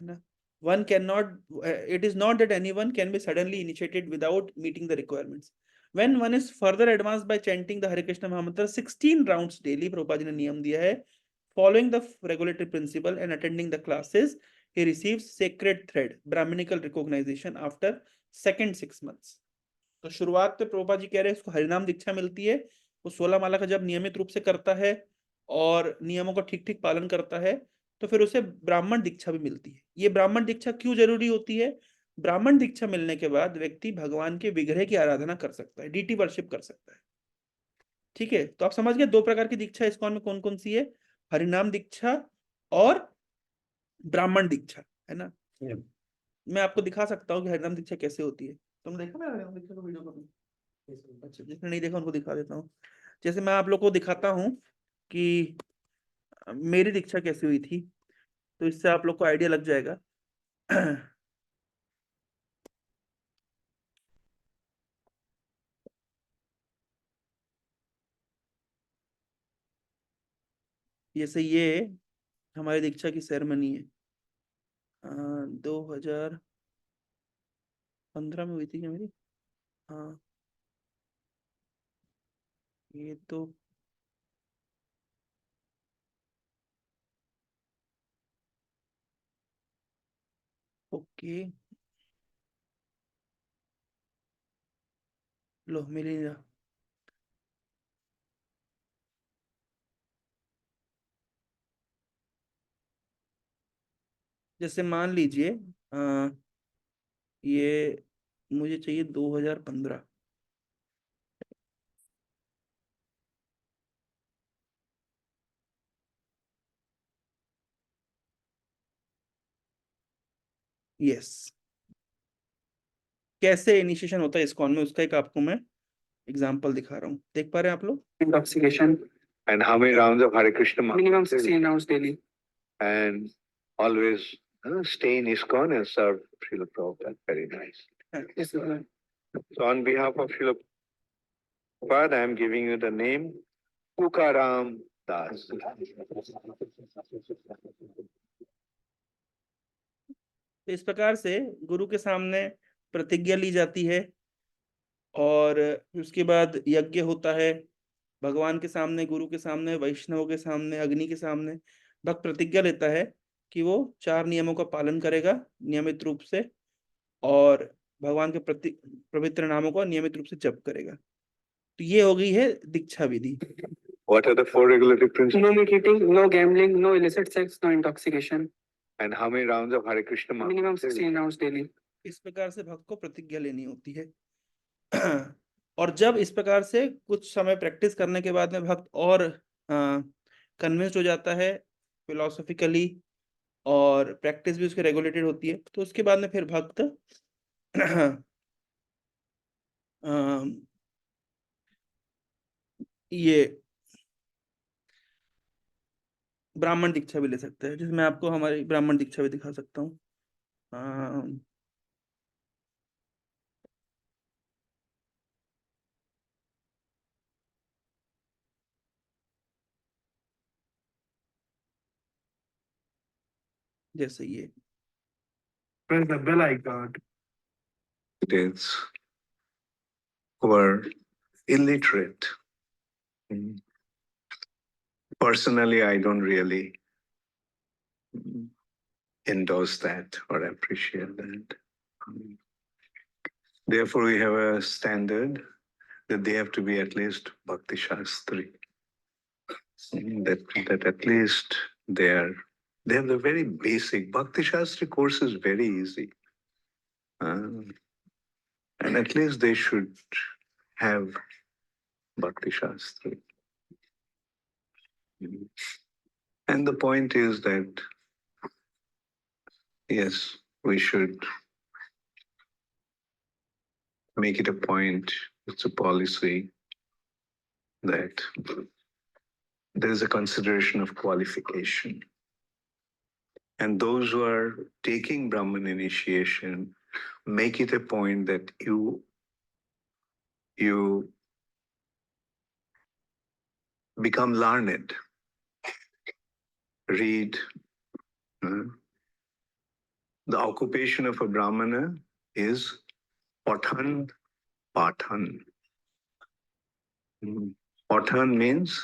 है ना। One can not, it is not that anyone can be suddenly initiated without meeting the requirements. When one is further advanced by chanting the Hare Krishna Mahamantra 16 rounds daily, Prabhupada जी ने नियम दिया है, following the regulatory principle and attending the classes, he receives sacred thread, Brahminical recognition after second 6 months। तो शुरुआत पे प्रभुपाद जी कह रहे हैं उसको हरिनाम दीक्षा मिलती है। वो 16 माला का जब नियमित रूप से करता है और नियमों का ठीक ठीक पालन करता है तो फिर उसे ब्राह्मण दीक्षा भी मिलती है। ये ब्राह्मण दीक्षा क्यों जरूरी होती है? ब्राह्मण दीक्षा मिलने के बाद व्यक्ति भगवान के विग्रह की आराधना कर सकता है, डीटी वर्शिप कर सकता है। ठीक है, तो आप समझ गए 2 प्रकार की दीक्षा इस्कॉन में कौन कौन सी है, हरिनाम दीक्षा और ब्राह्मण दीक्षा, है ना। मैं आपको दिखा सकता हूँ कि हरिनाम दीक्षा कैसे होती है। तुम देखा मेरा हरिनाम दीक्षा का वीडियो कभी? अच्छा, जिसने नहीं देखा उनको दिखा देता हूँ। जैसे मैं आप लोग को दिखाता हूँ कि मेरी दीक्षा कैसे हुई थी, तो इससे आप लोग को आइडिया लग जाएगा। जैसे ये हमारी दीक्षा की सेरेमनी है, 2015 में हुई थी क्या मेरी? हाँ, ये तो ओके, लो मिली ना। जैसे मान लीजिए ये मुझे चाहिए 2015। यस, कैसे इनिशिएशन होता है इस्कॉन में उसका एक आपको मैं एग्जांपल दिखा रहा हूँ, देख पा रहे हैं आप लोग? Intoxication. And how many rounds of Hare Krishna? Minimum 16 rounds daily. And always stay in ISKCON and serve Srila Prabhupada. Very nice. Yes, sir. So on behalf of Srila Prabhupada, I am giving you the name Tukaram Das. तो इस प्रकार से गुरु के सामने प्रतिज्ञा ली जाती है और उसके बाद यज्ञ होता है, भगवान के सामने, गुरु के सामने, वैष्णव के सामने, अग्नि के सामने भक्त प्रतिज्ञा लेता है कि वो 4 नियमों का पालन करेगा नियमित रूप से और भगवान के प्रति पवित्र नामों का नियमित रूप से जप करेगा। तो ये हो गई है दीक्षा विधि। What are the 4 regulative principles? No meat eating, no gambling, no illicit sex, no intoxication. And how many rounds of Hare Krishna? Minimum 16 rounds daily. इस प्रकार से भक्त को प्रतिज्ञा लेनी होती है। और जब इस प्रकार से कुछ समय प्रैक्टिस करने के बाद में भक्त और कन्विंस्ड हो जाता है फिलोसॉफिकली और प्रैक्टिस भी उसकी रेगुलेटेड होती है। तो उसके बाद में फिर भक्त ये ब्राह्मण दीक्षा भी ले सकता है, जिसमें आपको हमारी ब्राह्मण दीक्षा भी दिखा सकता हूँ। जैसे ये Press the bell icon. It is who are illiterate. Personally, I don't really endorse that or appreciate that. Therefore, we have a standard that they have to be at least Bhakti Shastri. That at least they have the very basic Bhakti Shastri course is very easy. And at least they should have Bhakti Shastri. And the point is that, yes, we should make it a point, it's a policy, that there is a consideration of qualification. And those who are taking Brahman initiation, make it a point that you become learned, read. The occupation of a Brahmana is Pathan. Pathan means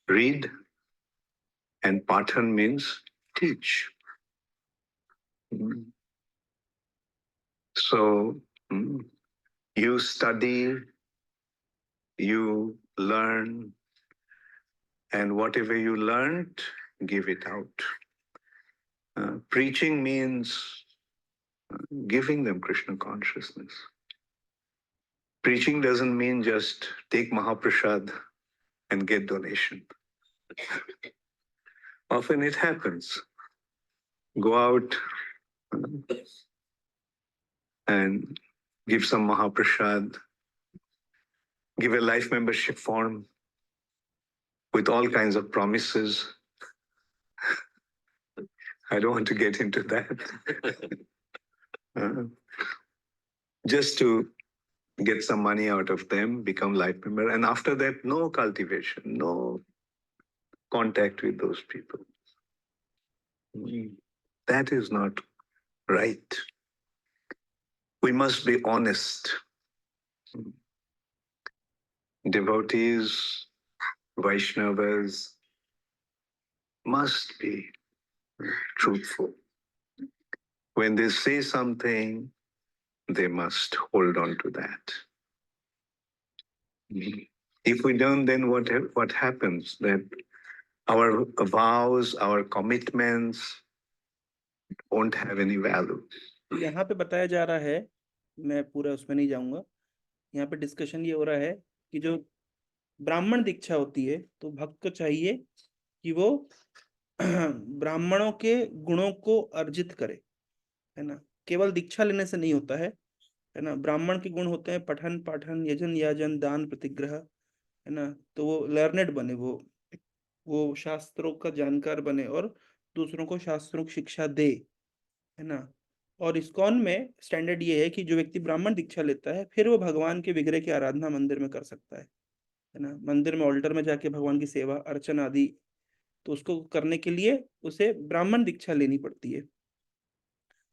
read, and Pathan means teach. So you study, you learn, and whatever you learned, give it out. Preaching means giving them Krishna consciousness. Preaching doesn't mean just take Mahaprasad and get donation. Often it happens. Go out and give some Mahaprasad, give a life membership form with all kinds of promises. I don't want to get into that. Just to get some money out of them, become life member, and after that, no cultivation, no contact with those people. That is not right. We must be honest. Devotees, Vaishnavas must be truthful. When they say something, they must hold on to that. If we don't, then what happens? That our vows, our commitments won't have any value. यहाँ पे बताया जा रहा है, मैं पूरा उसमें नहीं जाऊंगा, यहाँ पे डिस्कशन ये हो रहा है कि जो ब्राह्मण दीक्षा होती है तो भक्त को चाहिए कि वो ब्राह्मणों के गुणों को अर्जित करे, है ना। केवल दीक्षा लेने से नहीं होता है ना। ब्राह्मण के गुण होते हैं पठन पाठन यजन याजन दान प्रतिग्रह, है ना। तो वो लर्नेड बने, वो शास्त्रों का जानकार बने और दूसरों को शास्त्रों की शिक्षा दे, है ना। और इस्कॉन में स्टैंडर्ड ये है कि जो व्यक्ति ब्राह्मण दीक्षा लेता है फिर वो भगवान के विग्रह की आराधना मंदिर में कर सकता है ना। मंदिर में ऑल्टर में जाके भगवान की सेवा अर्चना आदि, तो उसको करने के लिए उसे ब्राह्मण दीक्षा लेनी पड़ती है।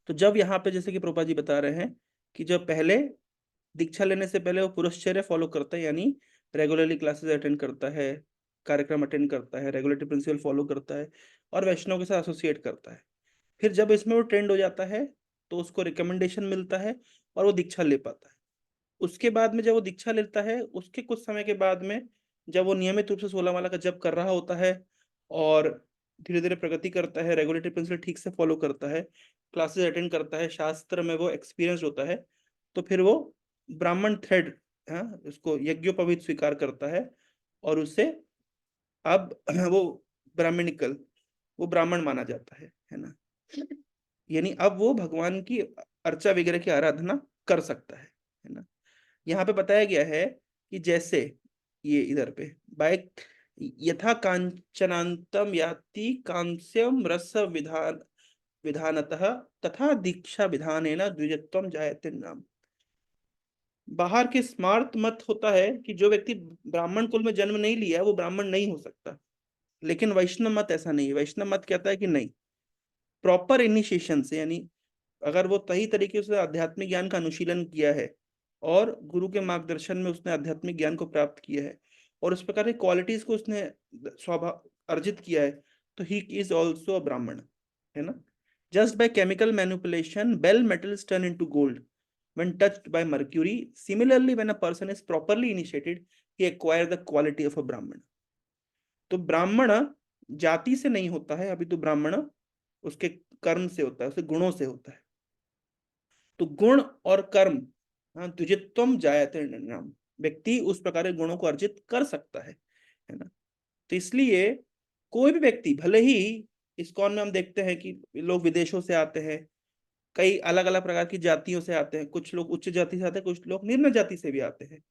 तो जब यहाँ पे जैसे कि प्रभुपाद जी बता रहे हैं कि जब पहले दीक्षा लेने से पहले वो पुरश्चर्या फॉलो करता है, यानी रेगुलरली क्लासेस अटेंड करता है, कार्यक्रम अटेंड करता है, रेगुलेटरी प्रिंसिपल फॉलो करता है और वैष्णव के साथ एसोसिएट करता है। फिर जब इसमें वो ट्रेंड हो जाता है तो उसको रिकमेंडेशन मिलता है और वो दीक्षा ले पाता है। उसके बाद में जब वो दीक्षा लेता है, उसके कुछ समय के बाद में जब वो नियमित रूप से 16 माला का जप कर रहा होता है और धीरे धीरे प्रगति करता है, रेगुलेटरी प्रिंसिपल ठीक से फॉलो करता है, क्लासेस अटेंड करता है, शास्त्र में वो एक्सपीरियंस होता है, तो फिर वो ब्राह्मण थ्रेड, उसको यज्ञोपवीत स्वीकार करता है और उससे अब वो ब्राह्मणिकल, वो ब्राह्मण माना जाता है है ना। यानी अब वो भगवान की अर्चा वगैरह की आराधना कर सकता है ना। यहाँ पे बताया गया है कि जैसे ये इधर पे बाय यथा कांचनांतम याति कांस्यम रस विधानतः तथा दीक्षा विधानेन द्विजत्वम जायते नाम। बाहर के स्मार्त मत होता है कि जो व्यक्ति ब्राह्मण कुल में जन्म नहीं लिया वो ब्राह्मण नहीं हो सकता, लेकिन वैष्णव मत ऐसा नहीं है। वैष्णव मत कहता है कि नहीं, प्रॉपर इनिशिएशन से, यानी अगर वो सही तरीके से आध्यात्मिक ज्ञान का अनुशीलन किया है और गुरु के मार्गदर्शन में उसने आध्यात्मिक ज्ञान को प्राप्त किया है और उस प्रकार की क्वालिटीज को उसने स्वभाव अर्जित किया है, तो he is also a Brahmin, है ना। Just by chemical manipulation bell metals turn into gold when touched by mercury. Similarly, when a person is properly initiated, he acquires the quality of a brahman. तो ब्राह्मण जाति से नहीं होता है, अभी तो ब्राह्मण उसके कर्म से होता है, उसके गुणों से होता है। तो गुण और कर्म, हाँ, द्विजत्वम जायते नाम, व्यक्ति उस प्रकार के गुणों को अर्जित कर सकता है ना। तो इसलिए कोई भी व्यक्ति, भले ही इस्कॉन में हम देखते हैं कि लोग विदेशों से आते हैं, कई अलग अलग प्रकार की जातियों से आते हैं, कुछ लोग उच्च जाति से आते हैं, कुछ लोग निम्न जाति से भी आते हैं,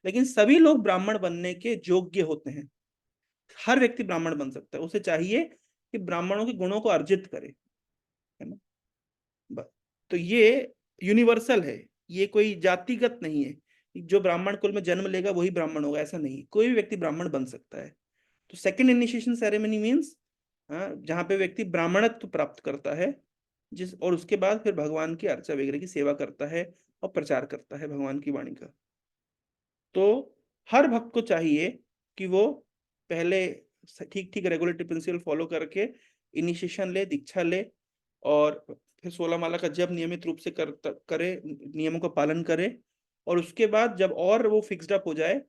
लेकिन सभी लोग ब्राह्मण बनने के योग्य होते हैं। हर व्यक्ति ब्राह्मण बन सकता है, उसे चाहिए कि ब्राह्मणों के गुणों को अर्जित करे, है ना। तो ये यूनिवर्सल है, ये कोई जातिगत नहीं है, जो ब्राह्मण कुल में जन्म लेगा वही ब्राह्मण होगा, ऐसा नहीं। कोई भी व्यक्ति ब्राह्मण बन सकता है। तो सेकंड इनिशिएशन सेरेमनी मीन्स जहाँ पे व्यक्ति ब्राह्मणत्व प्राप्त करता है, और उसके बाद फिर भगवान की अर्चा वगैरह की सेवा करता है और प्रचार करता है भगवान की वाणी का। तो हर भक्त को चाहिए कि वो पहले ठीक ठीक रेगुलेटरी प्रिंसिपल फॉलो करके इनिशिएशन ले, दीक्षा ले, और फिर 16 माला का जब नियमित रूप से करे, नियमों का पालन करे, और उसके बाद जब और वो फिक्स्ड अप हो जाए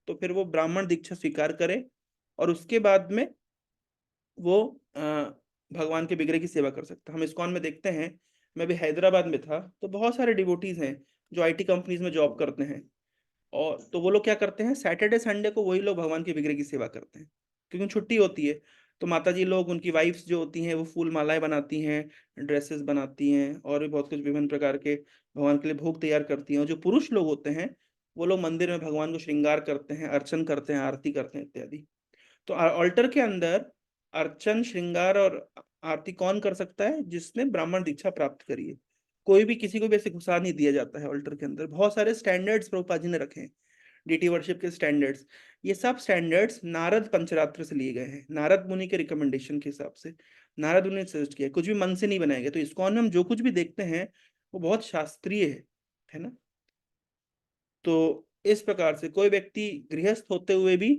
तो फिर वो ब्राह्मण दीक्षा स्वीकार करे, और उसके बाद में वो भगवान के बिगड़े की सेवा कर सकता। हम इस्कॉन में देखते हैं, मैं भी हैदराबाद में था, तो बहुत सारे डिवोटीज हैं जो आईटी कंपनीज में जॉब करते हैं, और तो वो लोग क्या करते हैं, सैटरडे संडे को वही लोग भगवान के बिगड़े की सेवा करते हैं, क्योंकि छुट्टी होती है। तो माता जी लोग, उनकी वाइफ्स जो होती हैं, वो फूल मालाएं बनाती हैं, ड्रेसेस बनाती हैं, और भी बहुत कुछ विभिन्न प्रकार के भगवान के लिए भोग तैयार करती हैं। और जो पुरुष लोग होते हैं वो लोग मंदिर में भगवान को श्रृंगार करते हैं, अर्चन करते हैं, आरती करते हैं इत्यादि। तो ऑल्टर के अंदर अर्चन, श्रृंगार और आरती कौन कर सकता है? जिसने ब्राह्मण दीक्षा प्राप्त करी है। कोई भी किसी को भी ऐसे घुसा नहीं दिया जाता है ऑल्टर के अंदर। बहुत सारे स्टैंडर्ड्स प्रभुपाद जी ने रखे हैं, डीटी वर्शिप के स्टैंडर्ड्स। ये सब स्टैंडर्ड्स नारद पंचरात्र से लिए गए हैं, नारद मुनि के रिकमेंडेशन के हिसाब से। नारद मुनि ने सजेस्ट किया, कुछ भी मन से नहीं बनाया गया। तो इस्कॉन में हम जो कुछ भी देखते हैं वो बहुत शास्त्रीय है ना। तो इस प्रकार से कोई व्यक्ति गृहस्थ होते हुए भी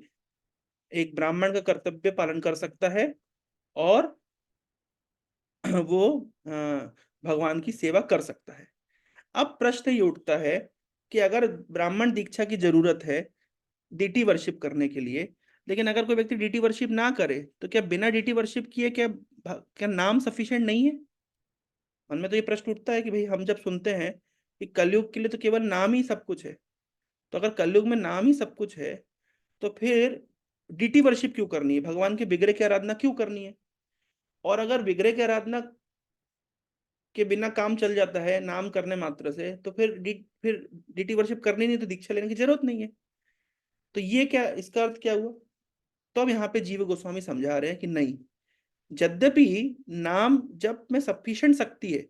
एक ब्राह्मण का कर्तव्य पालन कर सकता है, और वो भगवान की सेवा कर सकता है। अब प्रश्न ये उठता है कि अगर ब्राह्मण दीक्षा की जरूरत है डीटी वर्शिप करने के लिए, लेकिन अगर कोई व्यक्ति डीटी वर्शिप ना करे, तो क्या बिना डीटी वर्शिप किए क्या नाम सफिशिएंट नहीं है? मन में तो ये प्रश्न उठता है कि भाई, हम जब सुनते हैं कि कलयुग के लिए तो केवल नाम ही सब कुछ है, तो अगर कलयुग में नाम ही सब कुछ है, तो फिर डीटी वर्शिप क्यों करनी है? भगवान के विग्रह की आराधना क्यों करनी है? और अगर विग्रह की आराधना के बिना काम चल जाता है नाम करने मात्र से, तो फिर डीटी वर्शिप करनी नहीं, तो दीक्षा लेने की जरूरत नहीं है। तो ये क्या, इसका अर्थ क्या हुआ? तो अब यहाँ पे जीव गोस्वामी समझा रहे हैं कि नहीं, यद्यपि नाम जप में सफिशिएंट शक्ति है,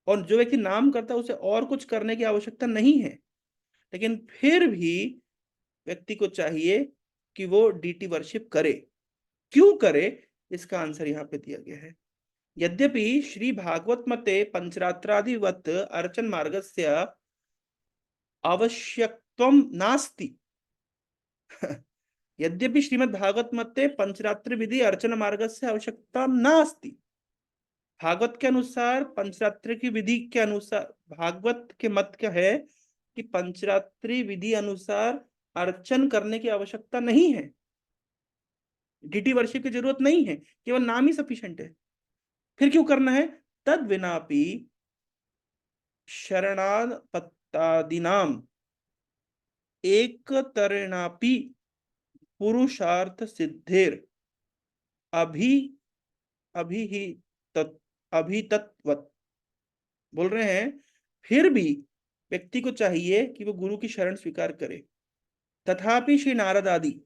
और जो व्यक्ति नाम करता है उसे और कुछ करने की आवश्यकता नहीं है, लेकिन फिर भी व्यक्ति को चाहिए कि वो डीटी वर्शिप करे। क्यों करे? इसका आंसर यहाँ पे दिया गया है। यद्यपि श्री भागवत मते पंचरात्रादिवत अर्चन मार्गस्य आवश्यकत्वं नास्ति। यद्यपि श्रीमद् भागवत मते पंचरात्र विधि अर्चन मार्गस्य आवश्यकता नास्ति। भागवत के अनुसार, पंचरात्रि की विधि के अनुसार, भागवत के मत क्या है कि पंचरात्रि विधि अनुसार अर्चन करने की आवश्यकता नहीं है, डीटी वर्शिप की जरूरत नहीं है, केवल नाम ही सफिशिएंट है। फिर क्यों करना है? तद विनापि शरणापत्तादिनाम एक तरेणापि पुरुषार्थ सिद्धेर अभि अभि ही अभितत्वत्। बोल रहे हैं फिर भी व्यक्ति को चाहिए कि वो गुरु की शरण स्वीकार करे। तथापि श्री नारद आदि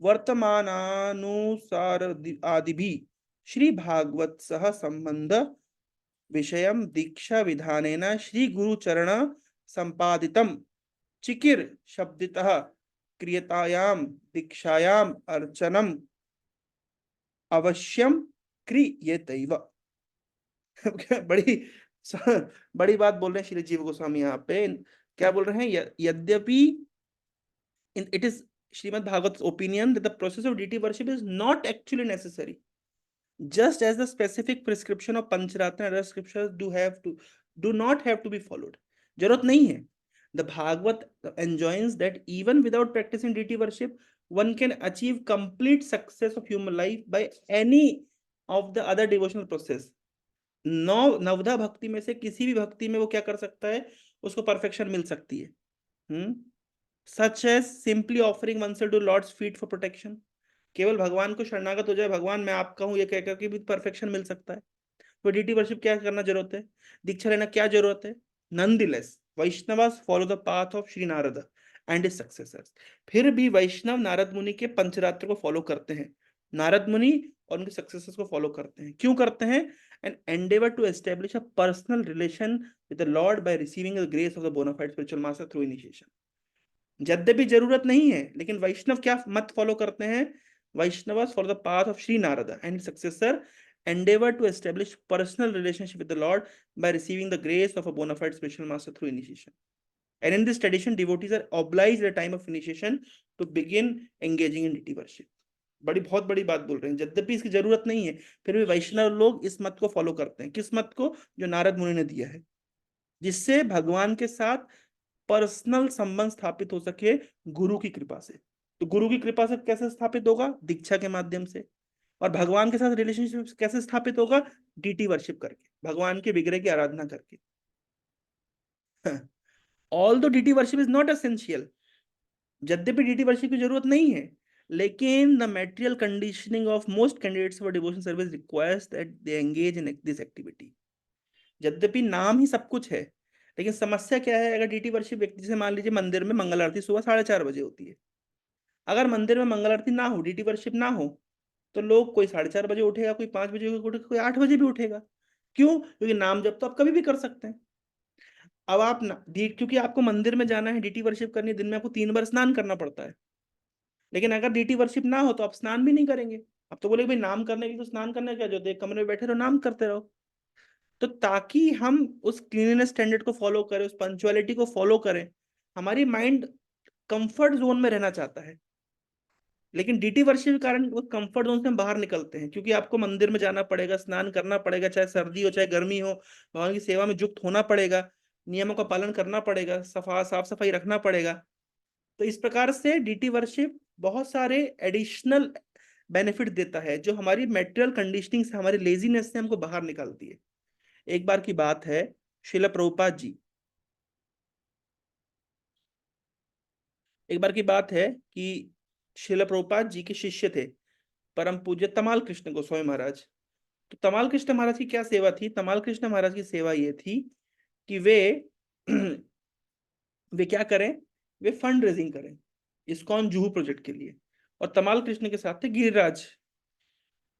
वर्तमानानुसार आदि भी श्री भागवत सह संबंध विषयम दीक्षा विधानेन श्री गुरु चरण संपादितम चिकिर शब्दितः क्रियतायाम दीक्षायाम अर्चनम अवश्यम क्रियेतैव। बड़ी बड़ी बात बोल रहे हैं श्री जीव गोस्वामी यहाँ पे। क्या बोल रहे हैं? यद्यपि it is Srimad Bhagavata's opinion that the process of deity worship is not actually necessary, just as the specific prescription of Pancharatna and other scriptures do not have to be followed. जरूरत नहीं है। The Bhagavat enjoins that even without practicing deity worship, one can achieve complete success of human life by any of the other devotional process. नवधा भक्ति में से किसी भी भक्ति में वो क्या कर सकता है? उसको परफेक्शन मिल सकती है। Such as simply offering oneself to Lord's feet for protection. केवल भगवान को शरणागत हो जाए, भगवान मैं आपका हूं ये कहकर के भी परफेक्शन मिल सकता है। तो डीटी वर्शिप क्या करना जरूरत है? दीक्षा लेना क्या जरूरत है? Nonetheless, Vaishnavas follow the path of Sri Narada and his successors. फिर भी वैष्णव नारद मुनि के पंचरात्र को फॉलो करते हैं, नारद मुनि और उनके सक्सेसर्स को फॉलो करते हैं। क्यों करते हैं? An endeavor to establish a personal relation with the Lord by receiving the grace of the bona fide spiritual master through initiation. यद्यपि जरूरत नहीं है, लेकिन वैष्णव क्या मत फॉलो करते हैं? Vaishnavas for the path of Shri Narad and successor endeavor to establish personal relationship with the Lord by receiving the grace of a bona fide spiritual master through initiation. And in this tradition, devotees are obliged at the time of initiation to begin engaging in deity worship. बहुत बड़ी बात बोल रहे हैं। यद्यपि इसकी जरूरत नहीं है, फिर भी वैष्णव लोग इस मत को फॉलो करते हैं। किस मत को? जो नारद मुनि ने दिया है, जिससे भगवान के साथ पर्सनल संबंध स्थापित हो सके गुरु की कृपा से। तो गुरु की कृपा से कैसे स्थापित होगा? दीक्षा के माध्यम से। और भगवान के साथ रिलेशनशिप कैसे स्थापित होगा? डीटी वर्शिप करके, भगवान के विग्रह की आराधना करके। ऑल दो deity worship is not essential, यद्यपि डीटी वर्शिप की जरूरत नहीं है, लेकिन the material conditioning of most candidates for devotion service requires that they engage in this activity. यद्यपि नाम ही सब कुछ है, लेकिन समस्या क्या है? अगर डीटी वर्शिप व्यक्ति से, मान लीजिए मंदिर में मंगल आरती सुबह 4:30 बजे होती है, अगर मंदिर में मंगल आरती ना हो, डीटी वर्शिप ना हो, तो लोग कोई 4:30 बजे उठेगा, कोई 5 बजे उठेगा, कोई 8 बजे भी उठेगा। क्यों? क्योंकि नाम जब तो आप कभी भी कर सकते हैं। अब आप क्योंकि आपको मंदिर में जाना है, डीटी वर्शिप करनी है, दिन में आपको 3 बार स्नान करना पड़ता है। लेकिन अगर डीटी वर्शिप ना हो तो आप स्नान भी नहीं करेंगे। अब तो बोले भाई नाम करने के लिए तो स्नान करने क्या जरूरत है, एक कमरे में बैठे रहो, नाम करते रहो। तो ताकि हम उस क्लीनलीनेस स्टैंडर्ड को फॉलो करें, उस पंचुअलिटी को फॉलो करें, हमारी माइंड कंफर्ट जोन में रहना चाहता है। लेकिन डीटी वर्शिप के कारण वो कंफर्ट जोन से हम बाहर निकलते हैं, क्योंकि आपको मंदिर में जाना पड़ेगा, स्नान करना पड़ेगा, चाहे सर्दी हो चाहे गर्मी हो, भगवान की सेवा में युक्त होना पड़ेगा, नियमों का पालन करना पड़ेगा, साफ सफाई रखना पड़ेगा। तो इस प्रकार से डीटी वर्शिप बहुत सारे एडिशनल बेनिफिट देता है, जो हमारी मेटेरियल कंडीशनिंग से, हमारी लेजीनेस से हमको बाहर निकालती है। एक बार की बात है, श्रील प्रभुपाद जी, एक बार की बात है कि श्रील प्रभुपाद जी के शिष्य थे परम पूज्य तमाल कृष्ण गोस्वामी महाराज। तो तमाल कृष्ण महाराज की क्या सेवा थी? तमाल कृष्ण महाराज की सेवा ये थी कि वे क्या करें? वे फंड रेजिंग करें इस्कॉन जुहू प्रोजेक्ट के लिए। और तमाल कृष्ण के साथ थे गिरिराज।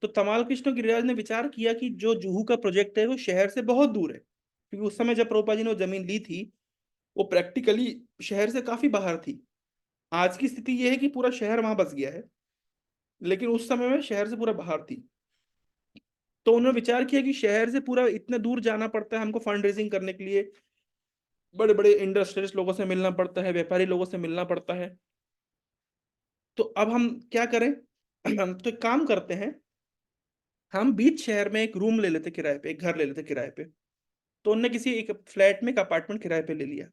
तो तमाल कृष्ण गिरिराज ने विचार किया कि जो जुहू का प्रोजेक्ट है वो शहर से बहुत दूर है, क्योंकि उस समय जब प्रभुपाद जी ने वो जमीन ली थी वो प्रैक्टिकली शहर से काफी बाहर थी। आज की स्थिति ये है कि पूरा शहर वहां बस गया है, लेकिन उस समय में शहर से पूरा बाहर थी। तो उन्होंने विचार किया कि शहर से पूरा इतने दूर जाना पड़ता है हमको फंड रेजिंग करने के लिए, बड़े बड़े इंडस्ट्रियलिस्ट लोगों से मिलना पड़ता है, व्यापारी लोगों से मिलना पड़ता है। तो अब हम क्या करें? तो एक काम करते हैं, हम बीच शहर में एक रूम ले लेते किराए पे, एक घर ले लेते किराए पे। तो उनने किसी एक फ्लैट में एक अपार्टमेंट किराए पे ले लिया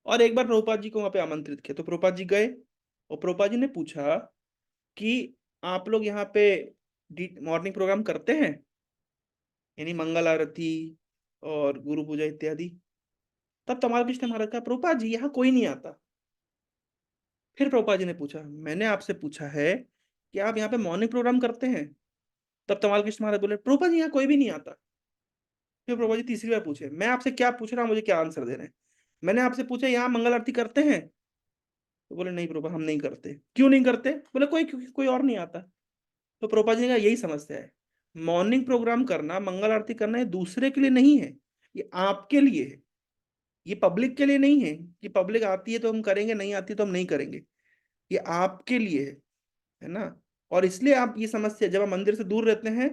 और एक बार प्रभुपाद जी को वहां पे आमंत्रित किया। तो प्रभुपाद जी गए और प्रभुपाद जी ने पूछा कि आप लोग यहाँ पे मॉर्निंग प्रोग्राम करते हैं, यानी मंगल आरती और गुरु पूजा इत्यादि? तब तमाल कृष्ण महाराज का, प्रभुपाद जी यहाँ कोई नहीं आता। फिर प्रभुपाद जी ने पूछा, मैंने आपसे पूछा है कि आप यहाँ पे मॉर्निंग प्रोग्राम करते हैं? तब तमाल कृष्ण महाराज बोले, प्रभुपाद जी यहाँ कोई भी नहीं आता। फिर प्रभु जी तीसरी बार पूछे, मैं आपसे क्या पूछ रहा हूँ, मुझे क्या आंसर दे रहे हैं? मैंने आपसे पूछा यहाँ मंगल आरती करते हैं? तो बोले नहीं प्रभु हम नहीं करते। क्यों नहीं करते? बोले कोई, क्योंकि कोई और नहीं आता। तो प्रभुपाद जी ने कहा यही समस्या है, मॉर्निंग प्रोग्राम करना, मंगल आरती करना, ये दूसरे के लिए नहीं है, ये आपके लिए है, ये पब्लिक के लिए नहीं है कि पब्लिक आती है तो हम करेंगे, नहीं आती तो हम नहीं करेंगे। ये आपके लिए है ना। और इसलिए आप, ये समस्या, जब आप मंदिर से दूर रहते हैं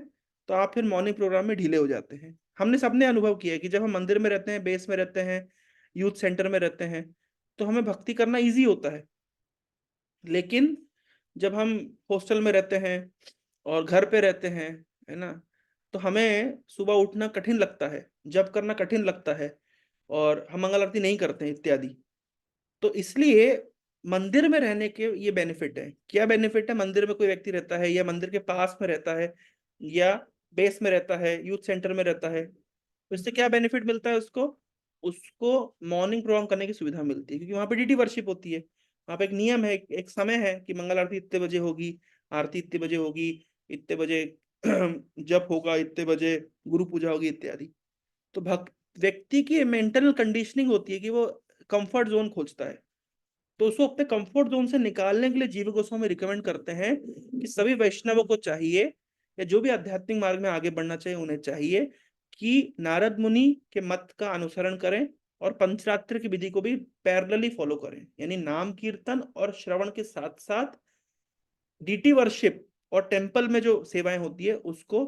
तो आप फिर मॉर्निंग प्रोग्राम में ढीले हो जाते हैं। हमने सबने अनुभव किया है कि जब हम मंदिर में रहते हैं, बेस में रहते हैं, यूथ सेंटर में रहते हैं, तो हमें भक्ति करना इजी होता है। लेकिन जब हम हॉस्टल में रहते हैं और घर पे रहते हैं, है ना, तो हमें सुबह उठना कठिन लगता है, जप करना कठिन लगता है, और हम मंगल आरती नहीं करते हैं इत्यादि। तो इसलिए मंदिर में रहने के ये बेनिफिट है। क्या बेनिफिट है? मंदिर में कोई व्यक्ति रहता है, या मंदिर के पास में रहता है, या बेस में रहता है, यूथ सेंटर में रहता है, तो इससे क्या बेनिफिट मिलता है उसको? उसको मॉर्निंग प्रोग्राम करने की सुविधा मिलती है, क्योंकि वहां पे डीटी वर्शिप होती है। वहां पे एक नियम है, एक समय है कि मंगल आरती इतने बजे होगी, आरती इतने बजे होगी, इतने बजे जप होगा, इतने बजे गुरु पूजा होगी इत्यादि। तो भक्त व्यक्ति की मेंटल कंडीशनिंग होती है कि वो कंफर्ट जोन खोजता है। तो उसको अपने कंफर्ट जोन से निकालने के लिए जीव गोस्वामी रिकमेंड करते हैं कि सभी वैष्णवों को चाहिए, या जो भी आध्यात्मिक मार्ग में आगे बढ़ना चाहिए उन्हें चाहिए, कि नारद मुनि के मत का अनुसरण करें और पंचरात्र की विधि को भी पैरेलली फॉलो करें। यानी नाम कीर्तन और श्रवण के साथ साथ डीटी वर्शिप और टेम्पल में जो सेवाएं होती है उसको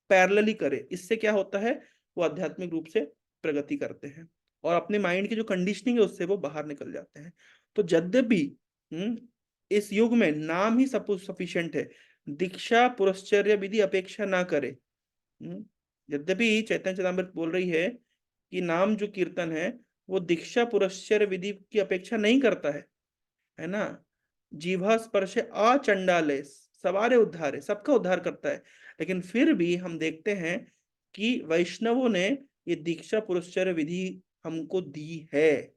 पैरेलली करें। इससे क्या होता है? वो आध्यात्मिक रूप से प्रगति करते हैं, और अपने माइंड की जो कंडीशनिंग है उससे वो बाहर निकल जाते हैं। तो यद्यपि इस युग में नाम ही सफिशिएंट है, दीक्षा पुरश्चर्य विधि अपेक्षा ना करे। यद्यपि चैतन्य चरितामृत बोल रही है कि नाम जो कीर्तन है वो दीक्षा पुरश्चर्य विधि की अपेक्षा नहीं करता है ना। जीवा स्पर्श अचंडाले सवारे उद्धारे, सबका उद्धार करता है। लेकिन फिर भी हम देखते हैं कि वैष्णवों ने ये दीक्षा पुरस्चर्य विधि हमको दी है।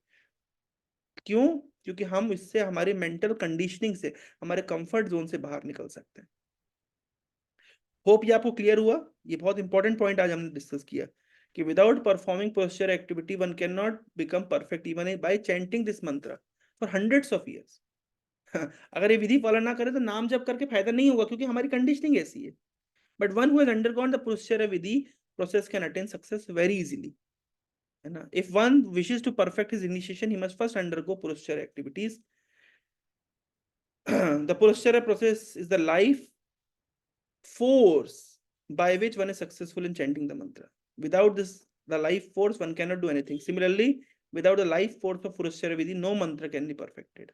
क्यों? क्योंकि हम इससे हमारी मेंटल कंडीशनिंग से, हमारे कंफर्ट जोन से बाहर निकल सकते हैं। होप ये आपको क्लियर हुआ। ये बहुत इंपॉर्टेंट पॉइंट आज हमने डिस्कस किया कि without performing posture activity one can not become perfect even bye chanting this मंत्र फॉर हंड्रेड्स ऑफ ईयर्स। अगर ये विधि पालन ना करे तो नाम जप करके फायदा नहीं होगा, क्योंकि हमारी कंडीशनिंग ऐसी है। But one who has undergone the posture विधि process can attain success very easily, है ना। If one wishes to perfect his initiation he must first undergo posture activities. The posture process is the life force by which one is successful in chanting the mantra. Without this, the life force, one cannot do anything. Similarly, without the life force of Purushara Vidhi, no mantra can be perfected.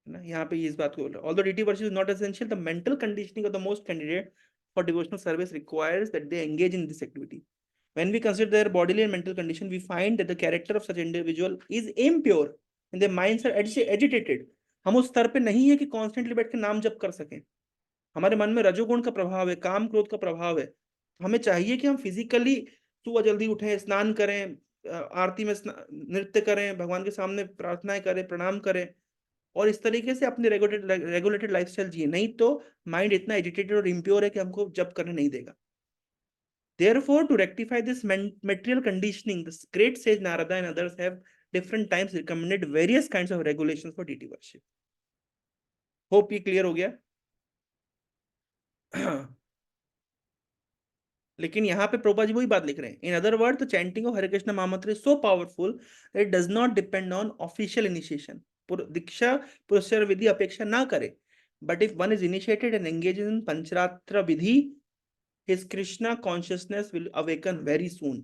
ना यहाँ पे इस बात को बोल रहा है। Although DT worship is not essential, the mental conditioning of the most candidate for devotional service requires that they engage in this activity. When we consider their bodily and mental condition, we find that the character of such individual is impure and their minds are agitated. हम उस स्तर पे नहीं है कि constantly बैठ के नाम जप कर सकें। हमारे मन में रजोगुण का प्रभाव है, काम क्रोध का प्रभाव है। हमें चाहिए कि हम फिजिकली सुबह जल्दी उठें, स्नान करें, आरती में नृत्य करें, भगवान के सामने प्रार्थनाएं करें, प्रणाम करें, और इस तरीके से अपनी रेगुलेटेड लाइफस्टाइल जिए। नहीं तो माइंड इतना एजिटेटेड और इम्प्योर है कि हमको जप करने नहीं देगा। Therefore, to rectify this material conditioning, the great sage Narada and others have different times recommended various kinds of regulations for deity worship. Hope ये clear हो गया। लेकिन यहाँ पे प्रभुपाद जी वही बात लिख रहे हैं। In other word, the chanting of Hare Krishna mahamantra is so powerful that it does not depend on official initiation. दीक्षा पुरस्कार विधि अपेक्षा ना करे, but if one is initiated and engage in pancharatra vidhi, his Krishna consciousness will awaken very soon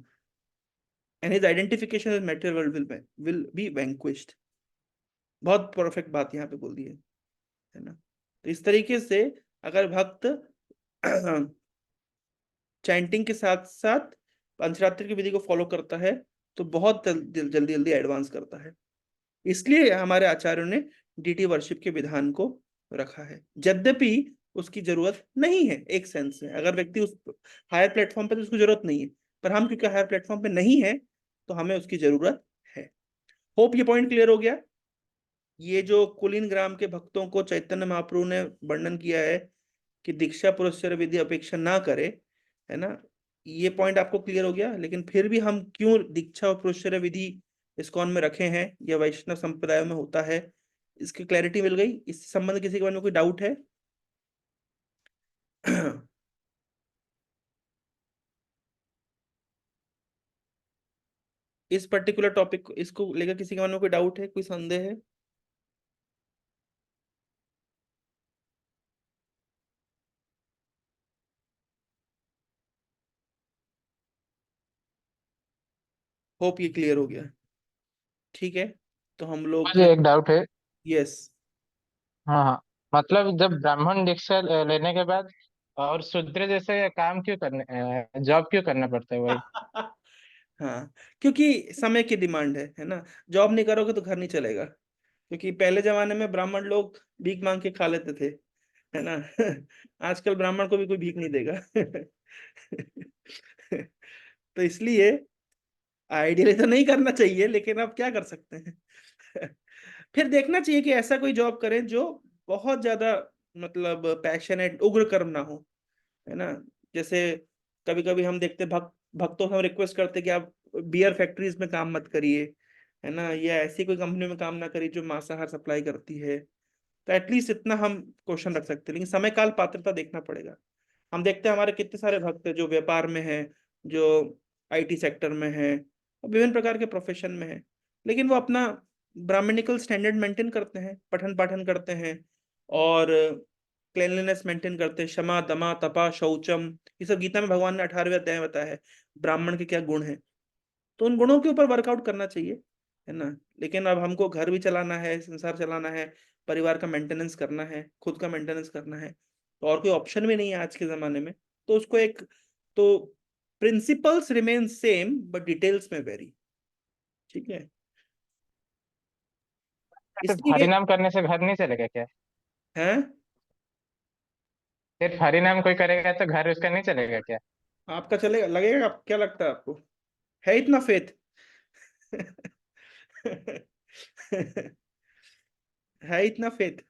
and his identification with material world will be vanquished. बहुत perfect बात यहाँ पे बोल दी है ना। तो इस तरीके से अगर भक्त चैंटिंग के साथ साथ पंचरात्र की विधि को फॉलो करता है तो बहुत जल्दी जल्दी एडवांस करता है। इसलिए हमारे आचार्यों ने डीटी वर्शिप के विधान को रखा है। यद्यपि उसकी जरूरत नहीं है एक सेंस में, अगर व्यक्ति उस हायर प्लेटफॉर्म पे तो उसकी जरूरत नहीं है, पर हम क्योंकि हायर प्लेटफॉर्म पे नहीं है तो हमें उसकी जरूरत है। होप ये पॉइंट क्लियर हो गया। ये जो कुलीन ग्राम के भक्तों को चैतन्य महाप्रभु ने वर्णन किया है कि दीक्षा पुरस्कार विधि अपेक्षा ना करे, है ना, ये पॉइंट आपको क्लियर हो गया। लेकिन फिर भी हम क्यों दीक्षा और पुरुषर्य विधि इस्कॉन में रखे हैं या वैष्णव संप्रदाय में होता है, इसकी क्लैरिटी मिल गई। इस संबंध किसी के मन में कोई डाउट है? इस पर्टिकुलर टॉपिक इसको लेकर किसी के मन में कोई डाउट है, कोई संदेह है? होप ये क्लियर हो गया। ठीक है, तो हम लोग, मुझे एक डाउट है। यस। हाँ हाँ, मतलब जब ब्राह्मण दीक्षा लेने के बाद और शूद्र जैसे काम क्यों करने, जॉब क्यों करना पड़ता है वही? हाँ, क्योंकि समय की डिमांड है ना। जॉब नहीं करोगे तो घर नहीं चलेगा। क्योंकि पहले जमाने में ब्राह्मण लोग भीख मांग के खा लेते थे, है ना। आजकल ब्राह्मण को भी कोई भीख नहीं देगा। तो इसलिए आइडियली तो नहीं करना चाहिए, लेकिन अब क्या कर सकते हैं। फिर देखना चाहिए कि ऐसा कोई जॉब करें जो बहुत ज्यादा, मतलब पैशनेट, उग्र कर्म ना हो, है ना। जैसे कभी कभी हम देखते भक्तों से हम रिक्वेस्ट करते कि आप बियर फैक्ट्रीज में काम मत करिए, है ना, या ऐसी कोई कंपनी में काम ना करिए जो मांसाहार सप्लाई करती है। तो एटलीस्ट इतना हम क्वेश्चन रख सकते हैं, लेकिन समय काल पात्रता देखना पड़ेगा। हम देखते हैं हमारे कितने सारे भक्त हैं जो व्यापार में हैं, जो आईटी सेक्टर में हैं, विभिन्न प्रकार के प्रोफेशन में हैं, लेकिन वो अपना ब्राह्मणिकल स्टैंडर्ड मेंटेन करते हैं, पठन पाठन करते हैं, और क्लेanलीनेस मेंटेन करते हैं, क्षमा दमा तपा शौचम। ये सब गीता में भगवान ने 18वें अध्याय में बताया है ब्राह्मण के क्या गुण हैं। तो उन गुणों के ऊपर वर्कआउट करना चाहिए, है ना। लेकिन अब हमको घर भी चलाना है, संसार चलाना है, परिवार का मेंटेनेंस करना है, खुद का मेंटेनेंस करना है, तो और कोई ऑप्शन भी नहीं है आज के जमाने में। तो उसको एक, तो principles remain same but details में वेरी। ठीक है, सिर्फ इसलिए हरिनाम करने से घर नहीं चलेगा क्या? है। सिर्फ हरिनाम कोई करेगा तो घर उसका नहीं चलेगा क्या? आपका चलेगा, लगेगा? आप क्या लगता है आपको, है इतना फेथ? है इतना फेथ?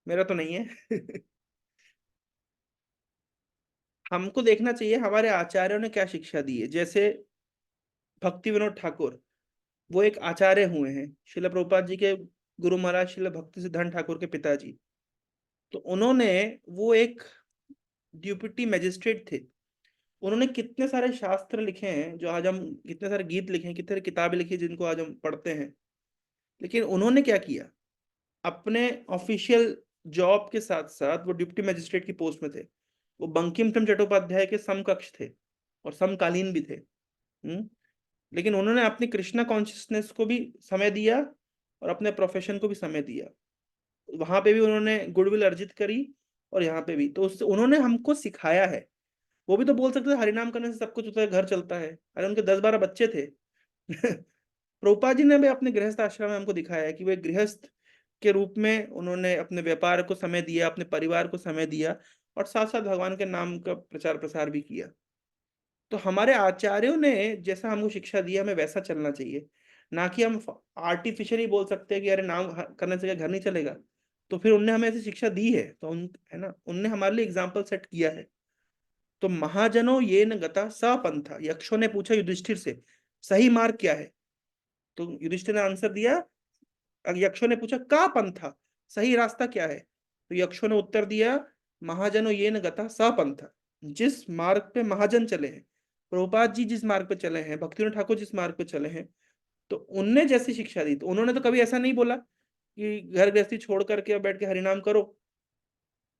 मेरा तो नहीं है। हमको देखना चाहिए हमारे आचार्यों ने क्या शिक्षा दी है। जैसे भक्ति विनोद ठाकुर, वो एक आचार्य हुए हैं, शिला प्रभुपाद जी के गुरु महाराज शिला भक्ति सिद्धांत ठाकुर के पिताजी। तो उन्होंने, वो एक ड्यूपिटी मैजिस्ट्रेट थे। उन्होंने कितने सारे शास्त्र लिखे हैं जो आज हम, कितने सारे गीत लिखे हैं, कितने सारी किताबें लिखी हैं जिनको आज हम पढ़ते हैं। लेकिन उन्होंने क्या किया, अपने ऑफिशियल जॉब के साथ साथ वो डिप्टी मजिस्ट्रेट की पोस्ट में थे। वो बंकिम चंद्र चट्टोपाध्याय के समकक्ष थे और समकालीन भी थे। लेकिन उन्होंने अपनी कृष्णा कॉन्शियसनेस को भी समय दिया और अपने प्रोफेशन को भी समय दिया। वहां पे भी उन्होंने गुडविल अर्जित करी, और यहाँ पे भी। तो उससे उन्होंने हमको सिखाया है। वो भी तो बोल सकते थे हरिनाम करने से सब कुछ होता है, घर चलता है। अरे उनके 10-12 बच्चे थे। प्रभुपाद जी ने भी अपने गृहस्थ आश्रम में हमको दिखाया है कि वे गृहस्थ के रूप में उन्होंने अपने व्यापार को समय दिया, अपने परिवार को समय दिया, और साथ साथ भगवान के नाम का प्रचार प्रसार भी किया। तो हमारे आचार्यों ने जैसा हमको शिक्षा दी, हमें वैसा चलना चाहिए। ना कि हम आर्टिफिशियली बोल सकते हैं कि अरे नाम करने से क्या घर नहीं चलेगा। तो फिर उनने हमें ऐसी शिक्षा दी है, तो उन, है ना, उनने हमारे लिए एग्जाम्पल सेट किया है। तो महाजनों ये न गता सपंथा, यक्षों ने पूछा युधिष्ठिर से सही मार्ग क्या है। तो युधिष्ठिर ने आंसर दिया, यक्षों ने पूछा का पंथा, सही रास्ता क्या है। तो यक्षों ने उत्तर दिया, महाजनों ये न गता सपंथा, जिस मार्ग पे महाजन चले हैं, प्रभुपाद जी जिस मार्ग पे चले हैं, भक्तिविनोद ठाकुर जिस मार्ग पे चले हैं, तो उनने जैसी शिक्षा दी। तो उन्होंने तो कभी ऐसा नहीं बोला कि घर गृहस्थी छोड़ करके बैठ के हरिनाम करो।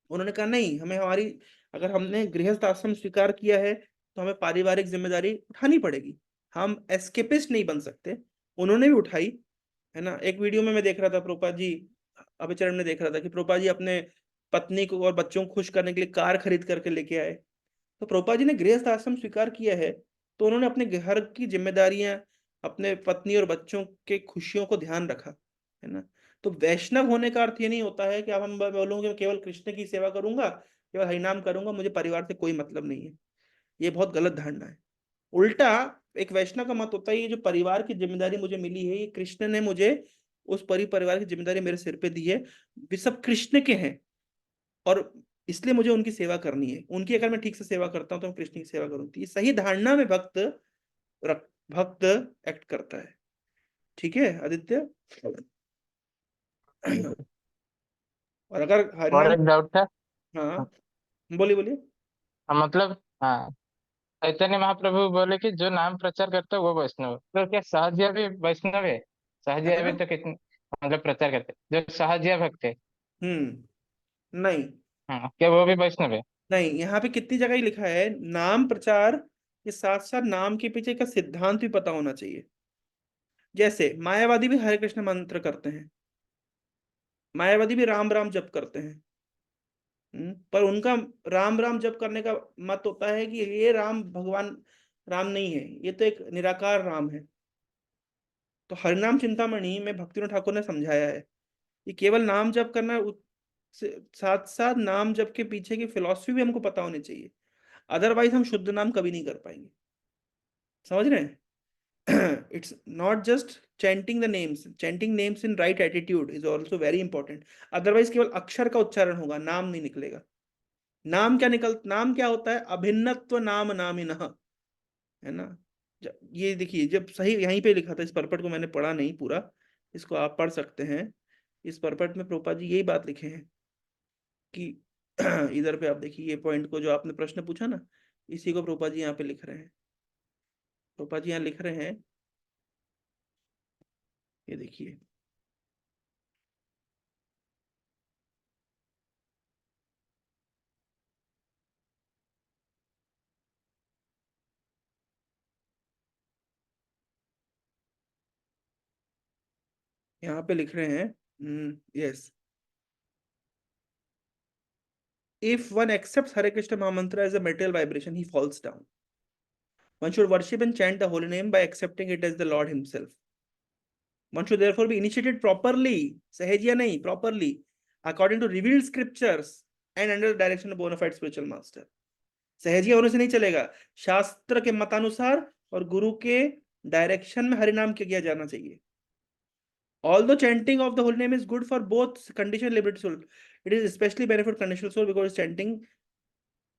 उन्होंने कहा नहीं, हमें हमारी, अगर हमने गृहस्थ आश्रम स्वीकार किया है तो हमें पारिवारिक जिम्मेदारी उठानी पड़ेगी। हम एस्केपिस्ट नहीं बन सकते। उन्होंने भी उठाई, है ना। एक वीडियो में मैं देख रहा था, प्रभुपाद जी, अभिचरण में देख रहा था कि प्रभुपाद जी अपने पत्नी को और बच्चों को खुश करने के लिए कार खरीद करके लेके आए। तो प्रभुपाद जी ने गृहस्थ आश्रम स्वीकार किया है, तो उन्होंने अपने घर की जिम्मेदारियां, अपने पत्नी और बच्चों के खुशियों को ध्यान रखा, है ना। तो वैष्णव होने का अर्थ ये नहीं होता है कि अब हम बोलूंगे मैं केवल कृष्ण की सेवा करूंगा, केवल हरिनाम करूंगा, मुझे परिवार से कोई मतलब नहीं है। ये बहुत गलत धारणा है। उल्टा एक वैष्णव का मत होता है, ये जो परिवार की जिम्मेदारी मुझे मिली है, ये कृष्ण ने मुझे उस परिवार की जिम्मेदारी मेरे सिर पे दी है, वे सब कृष्ण के हैं। और इसलिए मुझे उनकी सेवा करनी है, उनकी अगर मैं ठीक से सेवा करता हूँ तो मैं कृष्ण की सेवा करूँ। ये सही धारणा में भक्त एक्ट करता है। ठीक है आदित्य। और अगर और हरिनाम, एक डाउट था। हाँ बोलिए बोलिए। मतलब हाँ, चैतन्य महाप्रभु बोले कि जो नाम प्रचार करता है वो वैष्णव है। तो क्या सहजिया भी वैष्णव है? सहजिया भी हाँ? तो कितने मतलब प्रचार करते हैं। जो सहजिया भक्त है, नहीं हाँ, क्या वो भी वैष्णव है? नहीं, यहाँ पे कितनी जगह ही लिखा है नाम प्रचार के साथ साथ नाम के पीछे का सिद्धांत भी पता होना चाहिए। जैसे मायावादी भी हरे कृष्ण मंत्र करते हैं, मायावादी भी राम राम जप करते हैं। पर उनका राम राम जप करने का मत होता है कि ये राम भगवान राम नहीं है, ये तो एक निराकार राम है। तो हरिनाम चिंतामणि में भक्तिविनोद ठाकुर ने समझाया है कि केवल नाम जप करना, साथ साथ नाम जप के पीछे की फिलॉसफी भी हमको पता होनी चाहिए, अदरवाइज हम शुद्ध नाम कभी नहीं कर पाएंगे। समझ रहे हैं? It's not just chanting the names, chanting names in right attitude is also very important. Otherwise केवल अक्षर का उच्चारण होगा, नाम नहीं निकलेगा। नाम क्या होता है? अभिन्नत्व नाम नामिनः, है ना। ये देखिए, जब सही यहीं पे लिखा था, इस परपट को मैंने पढ़ा नहीं पूरा, इसको आप पढ़ सकते हैं। इस परपट में प्रभुपाद जी यही बात लिखे हैं कि इधर पे आप देखिए, ये पॉइंट को जो आपने प्रश्न पूछा ना, इसी को प्रभुपाद जी यहाँ पे लिख रहे हैं। प्रभुपाद जी यहाँ लिख रहे हैं, ये देखिए, यहाँ पे लिख रहे हैं, yes, if one accepts Hare Krishna Mahamantra as a material vibration, he falls down. One should worship and chant the holy name by accepting it as the Lord himself. One should therefore be initiated properly, sahajiya nahi, properly, according to revealed scriptures and under the direction of bona fide spiritual master. Sahajiya होने से नहीं चलेगा, शास्त्र के मतानुसार और गुरु के direction में हरिनाम किया जाना चाहिए। Although chanting of the holy name is good for both conditioned liberated soul, it is especially benefit conditional soul because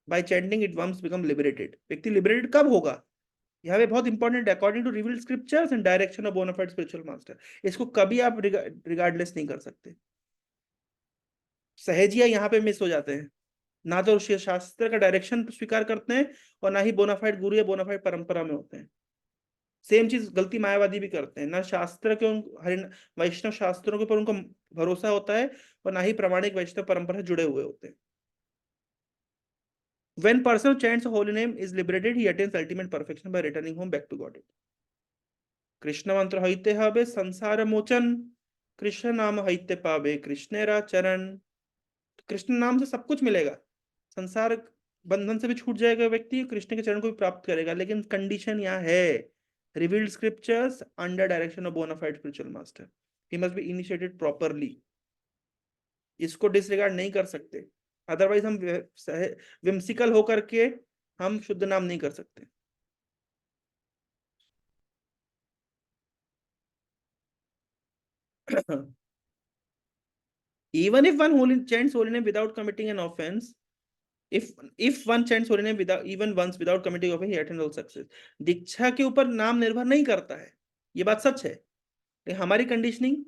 by chanting it once become liberated. व्यक्ति liberated कब होगा? यहाँ पे बहुत इंपॉर्टेंट है, according to revealed scriptures and direction of bona fide spiritual master. इसको कभी आप रिगार्डलेस नहीं कर सकते। सहेजिया यहाँ पे मिस हो जाते हैं, ना तो शास्त्र का डायरेक्शन स्वीकार करते हैं और ना ही बोनाफाइड गुरु या बोनाफाइड परंपरा में होते हैं। सेम चीज गलती मायावादी भी करते हैं, ना शास्त्र के वैष्णव शास्त्रों के ऊपर उनको भरोसा होता है और ना ही प्रामाणिक वैष्णव परंपरा से जुड़े हुए होते हैं। When person chants a holy name is liberated, he attains ultimate perfection by returning home back to Godhead. Krishna मंत्र हईते हवे संसार मोचन, कृष्ण नाम हईते पावे कृष्णेरा चरण। कृष्ण नाम से सब कुछ मिलेगा, संसार बंधन से भी छूट जाएगा व्यक्ति, कृष्ण के चरण को भी प्राप्त करेगा। लेकिन कंडीशन यहाँ है, revealed scriptures under direction of bona fide spiritual master, he must be initiated properly. इसको डिसरिगार्ड नहीं कर सकते, अदरवाइज हम विम्सिकल होकर के हम शुद्ध नाम नहीं कर सकते। Even if one chants holy name without committing an offense, if one chants holy name without even once without committing offense, he attains all success. दीक्षा के ऊपर नाम निर्भर नहीं करता है, ये बात सच है, लेकिन हमारी कंडीशनिंग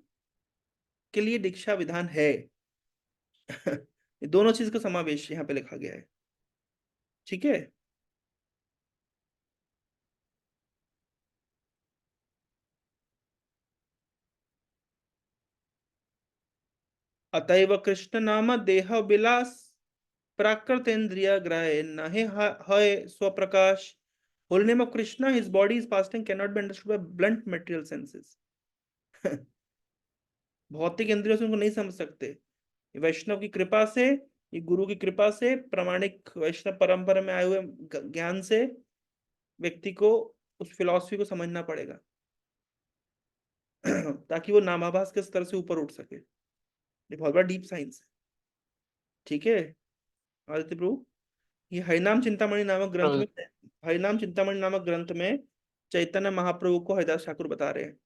के लिए दीक्षा विधान है। दोनों चीज का समावेश यहाँ पे लिखा गया है। ठीक है, अतएव कृष्ण नाम देह विलास प्राकृतेन्द्रिय ग्राह्य नहे हय स्वप्रकाश। Holy name of Krishna, his body is fasting can not be understood by blunt material senses. भौतिक इंद्रियों से उनको नहीं समझ सकते। वैष्णव की कृपा से, ये गुरु की कृपा से, प्रामाणिक वैष्णव परंपरा में आए हुए ज्ञान से व्यक्ति को उस फिलॉसफी को समझना पड़ेगा ताकि वो नामाभास के स्तर से ऊपर उठ सके। ये बहुत बड़ा डीप साइंस है। ठीक है आदित्य प्रभु, ये हरिनाम चिंतामणि नामक ग्रंथ में, हरिनाम चिंतामणि नामक ग्रंथ में चैतन्य महाप्रभु को हरिदास ठाकुर बता रहे हैं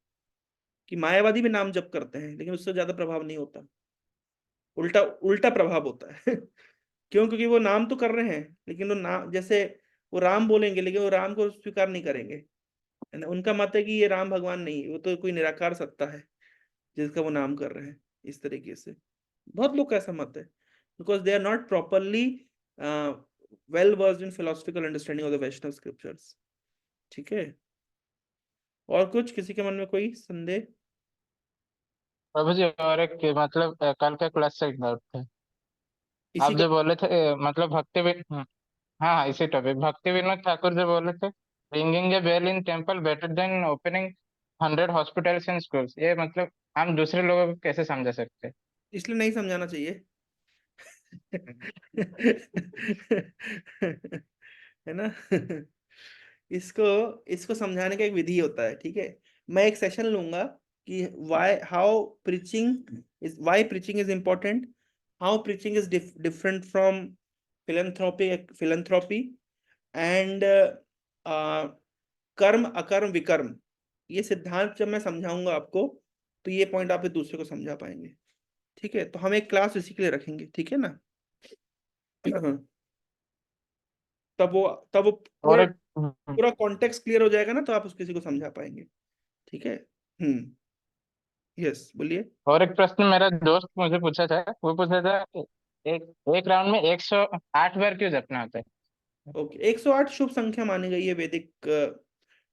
कि मायावादी भी नाम जप करते हैं लेकिन उससे ज्यादा प्रभाव नहीं होता, उल्टा उल्टा प्रभाव होता है। क्यों? क्योंकि वो नाम तो कर रहे हैं, लेकिन वो नाम, जैसे वो राम बोलेंगे लेकिन वो राम को स्वीकार नहीं करेंगे, है ना। उनका मत है कि ये राम भगवान नहीं, वो तो कोई निराकार सत्ता है जिसका वो नाम कर रहे हैं, इस तरीके से। बहुत लोग का ऐसा मत है, because they are not properly well versed in philosophical understanding of the Vaishnava scriptures. ठीक है, और कुछ किसी के मन में कोई संदेह? प्रभु जी, और एक मतलब कल का क्लास से एक डाउट था। इसी आप का जो बोले थे मतलब हाँ हाँ, इसी टॉपिक, भक्ति विनोद ठाकुर जो बोले थे, ringing a bell in temple better than opening 100 hospitals and schools, ये मतलब हम दूसरे लोगों को कैसे समझा सकते हैं? इसलिए नहीं समझाना चाहिए। है ना। इसको इसको समझाने का एक विधि होता है, ठीक है। मैं एक सेशन लूंगा कि why preaching is important, how preaching is different from philanthropy and कर्म अकर्म विकर्म। ये सिद्धांत जब मैं समझाऊंगा आपको, तो ये पॉइंट आप एक दूसरे को समझा पाएंगे। ठीक है, तो हम एक क्लास इसी के लिए रखेंगे, ठीक है ना। तब वो और पूरा एक पूरा कॉन्टेक्स्ट क्लियर हो जाएगा ना, तो आप उस किसी को समझा पाएंगे। ठीक है। यस, बोलिए। और एक प्रश्न मेरा दोस्त मुझे पूछा था, वो पूछा था कि एक एक राउंड में 108 बार क्यों जपना होता है? ओके, 108 शुभ संख्या मानी गई है वैदिक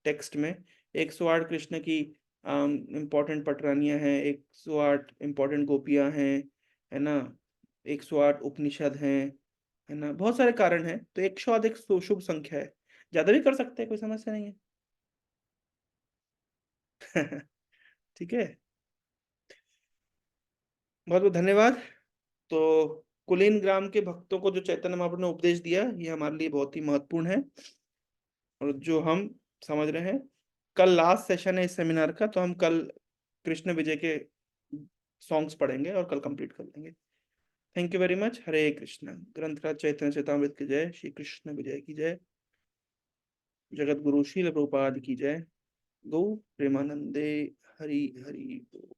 टेक्स्ट में। 108 कृष्ण की इम्पोर्टेंट पटरानियां हैं, 108 इम्पोर्टेंट गोपियां हैं, है ना। 108 उपनिषद हैं, है ना। बहुत सारे कारण हैं, तो 108 एक शुभ संख्या है। ज्यादा भी कर सकते हैं, कोई समस्या नहीं है। ठीक है, बहुत बहुत धन्यवाद। तो कुलीन ग्राम के भक्तों को जो चैतन्य महाप्रभु ने उपदेश दिया, ये हमारे लिए बहुत ही महत्वपूर्ण है, और जो हम समझ रहे हैं। कल लास्ट सेशन है इस सेमिनार का, तो हम कल कृष्ण विजय के सॉन्ग्स पढ़ेंगे और कल कंप्लीट कर लेंगे। Thank you very much. Hare Krishna. ग्रंथराज चैतन्य चेतामृत की जय। श्री कृष्ण विजय की जय। जगत गुरु श्रील प्रभुपाद की जय। गौ प्रेमानंदे। हरि हरि बोल।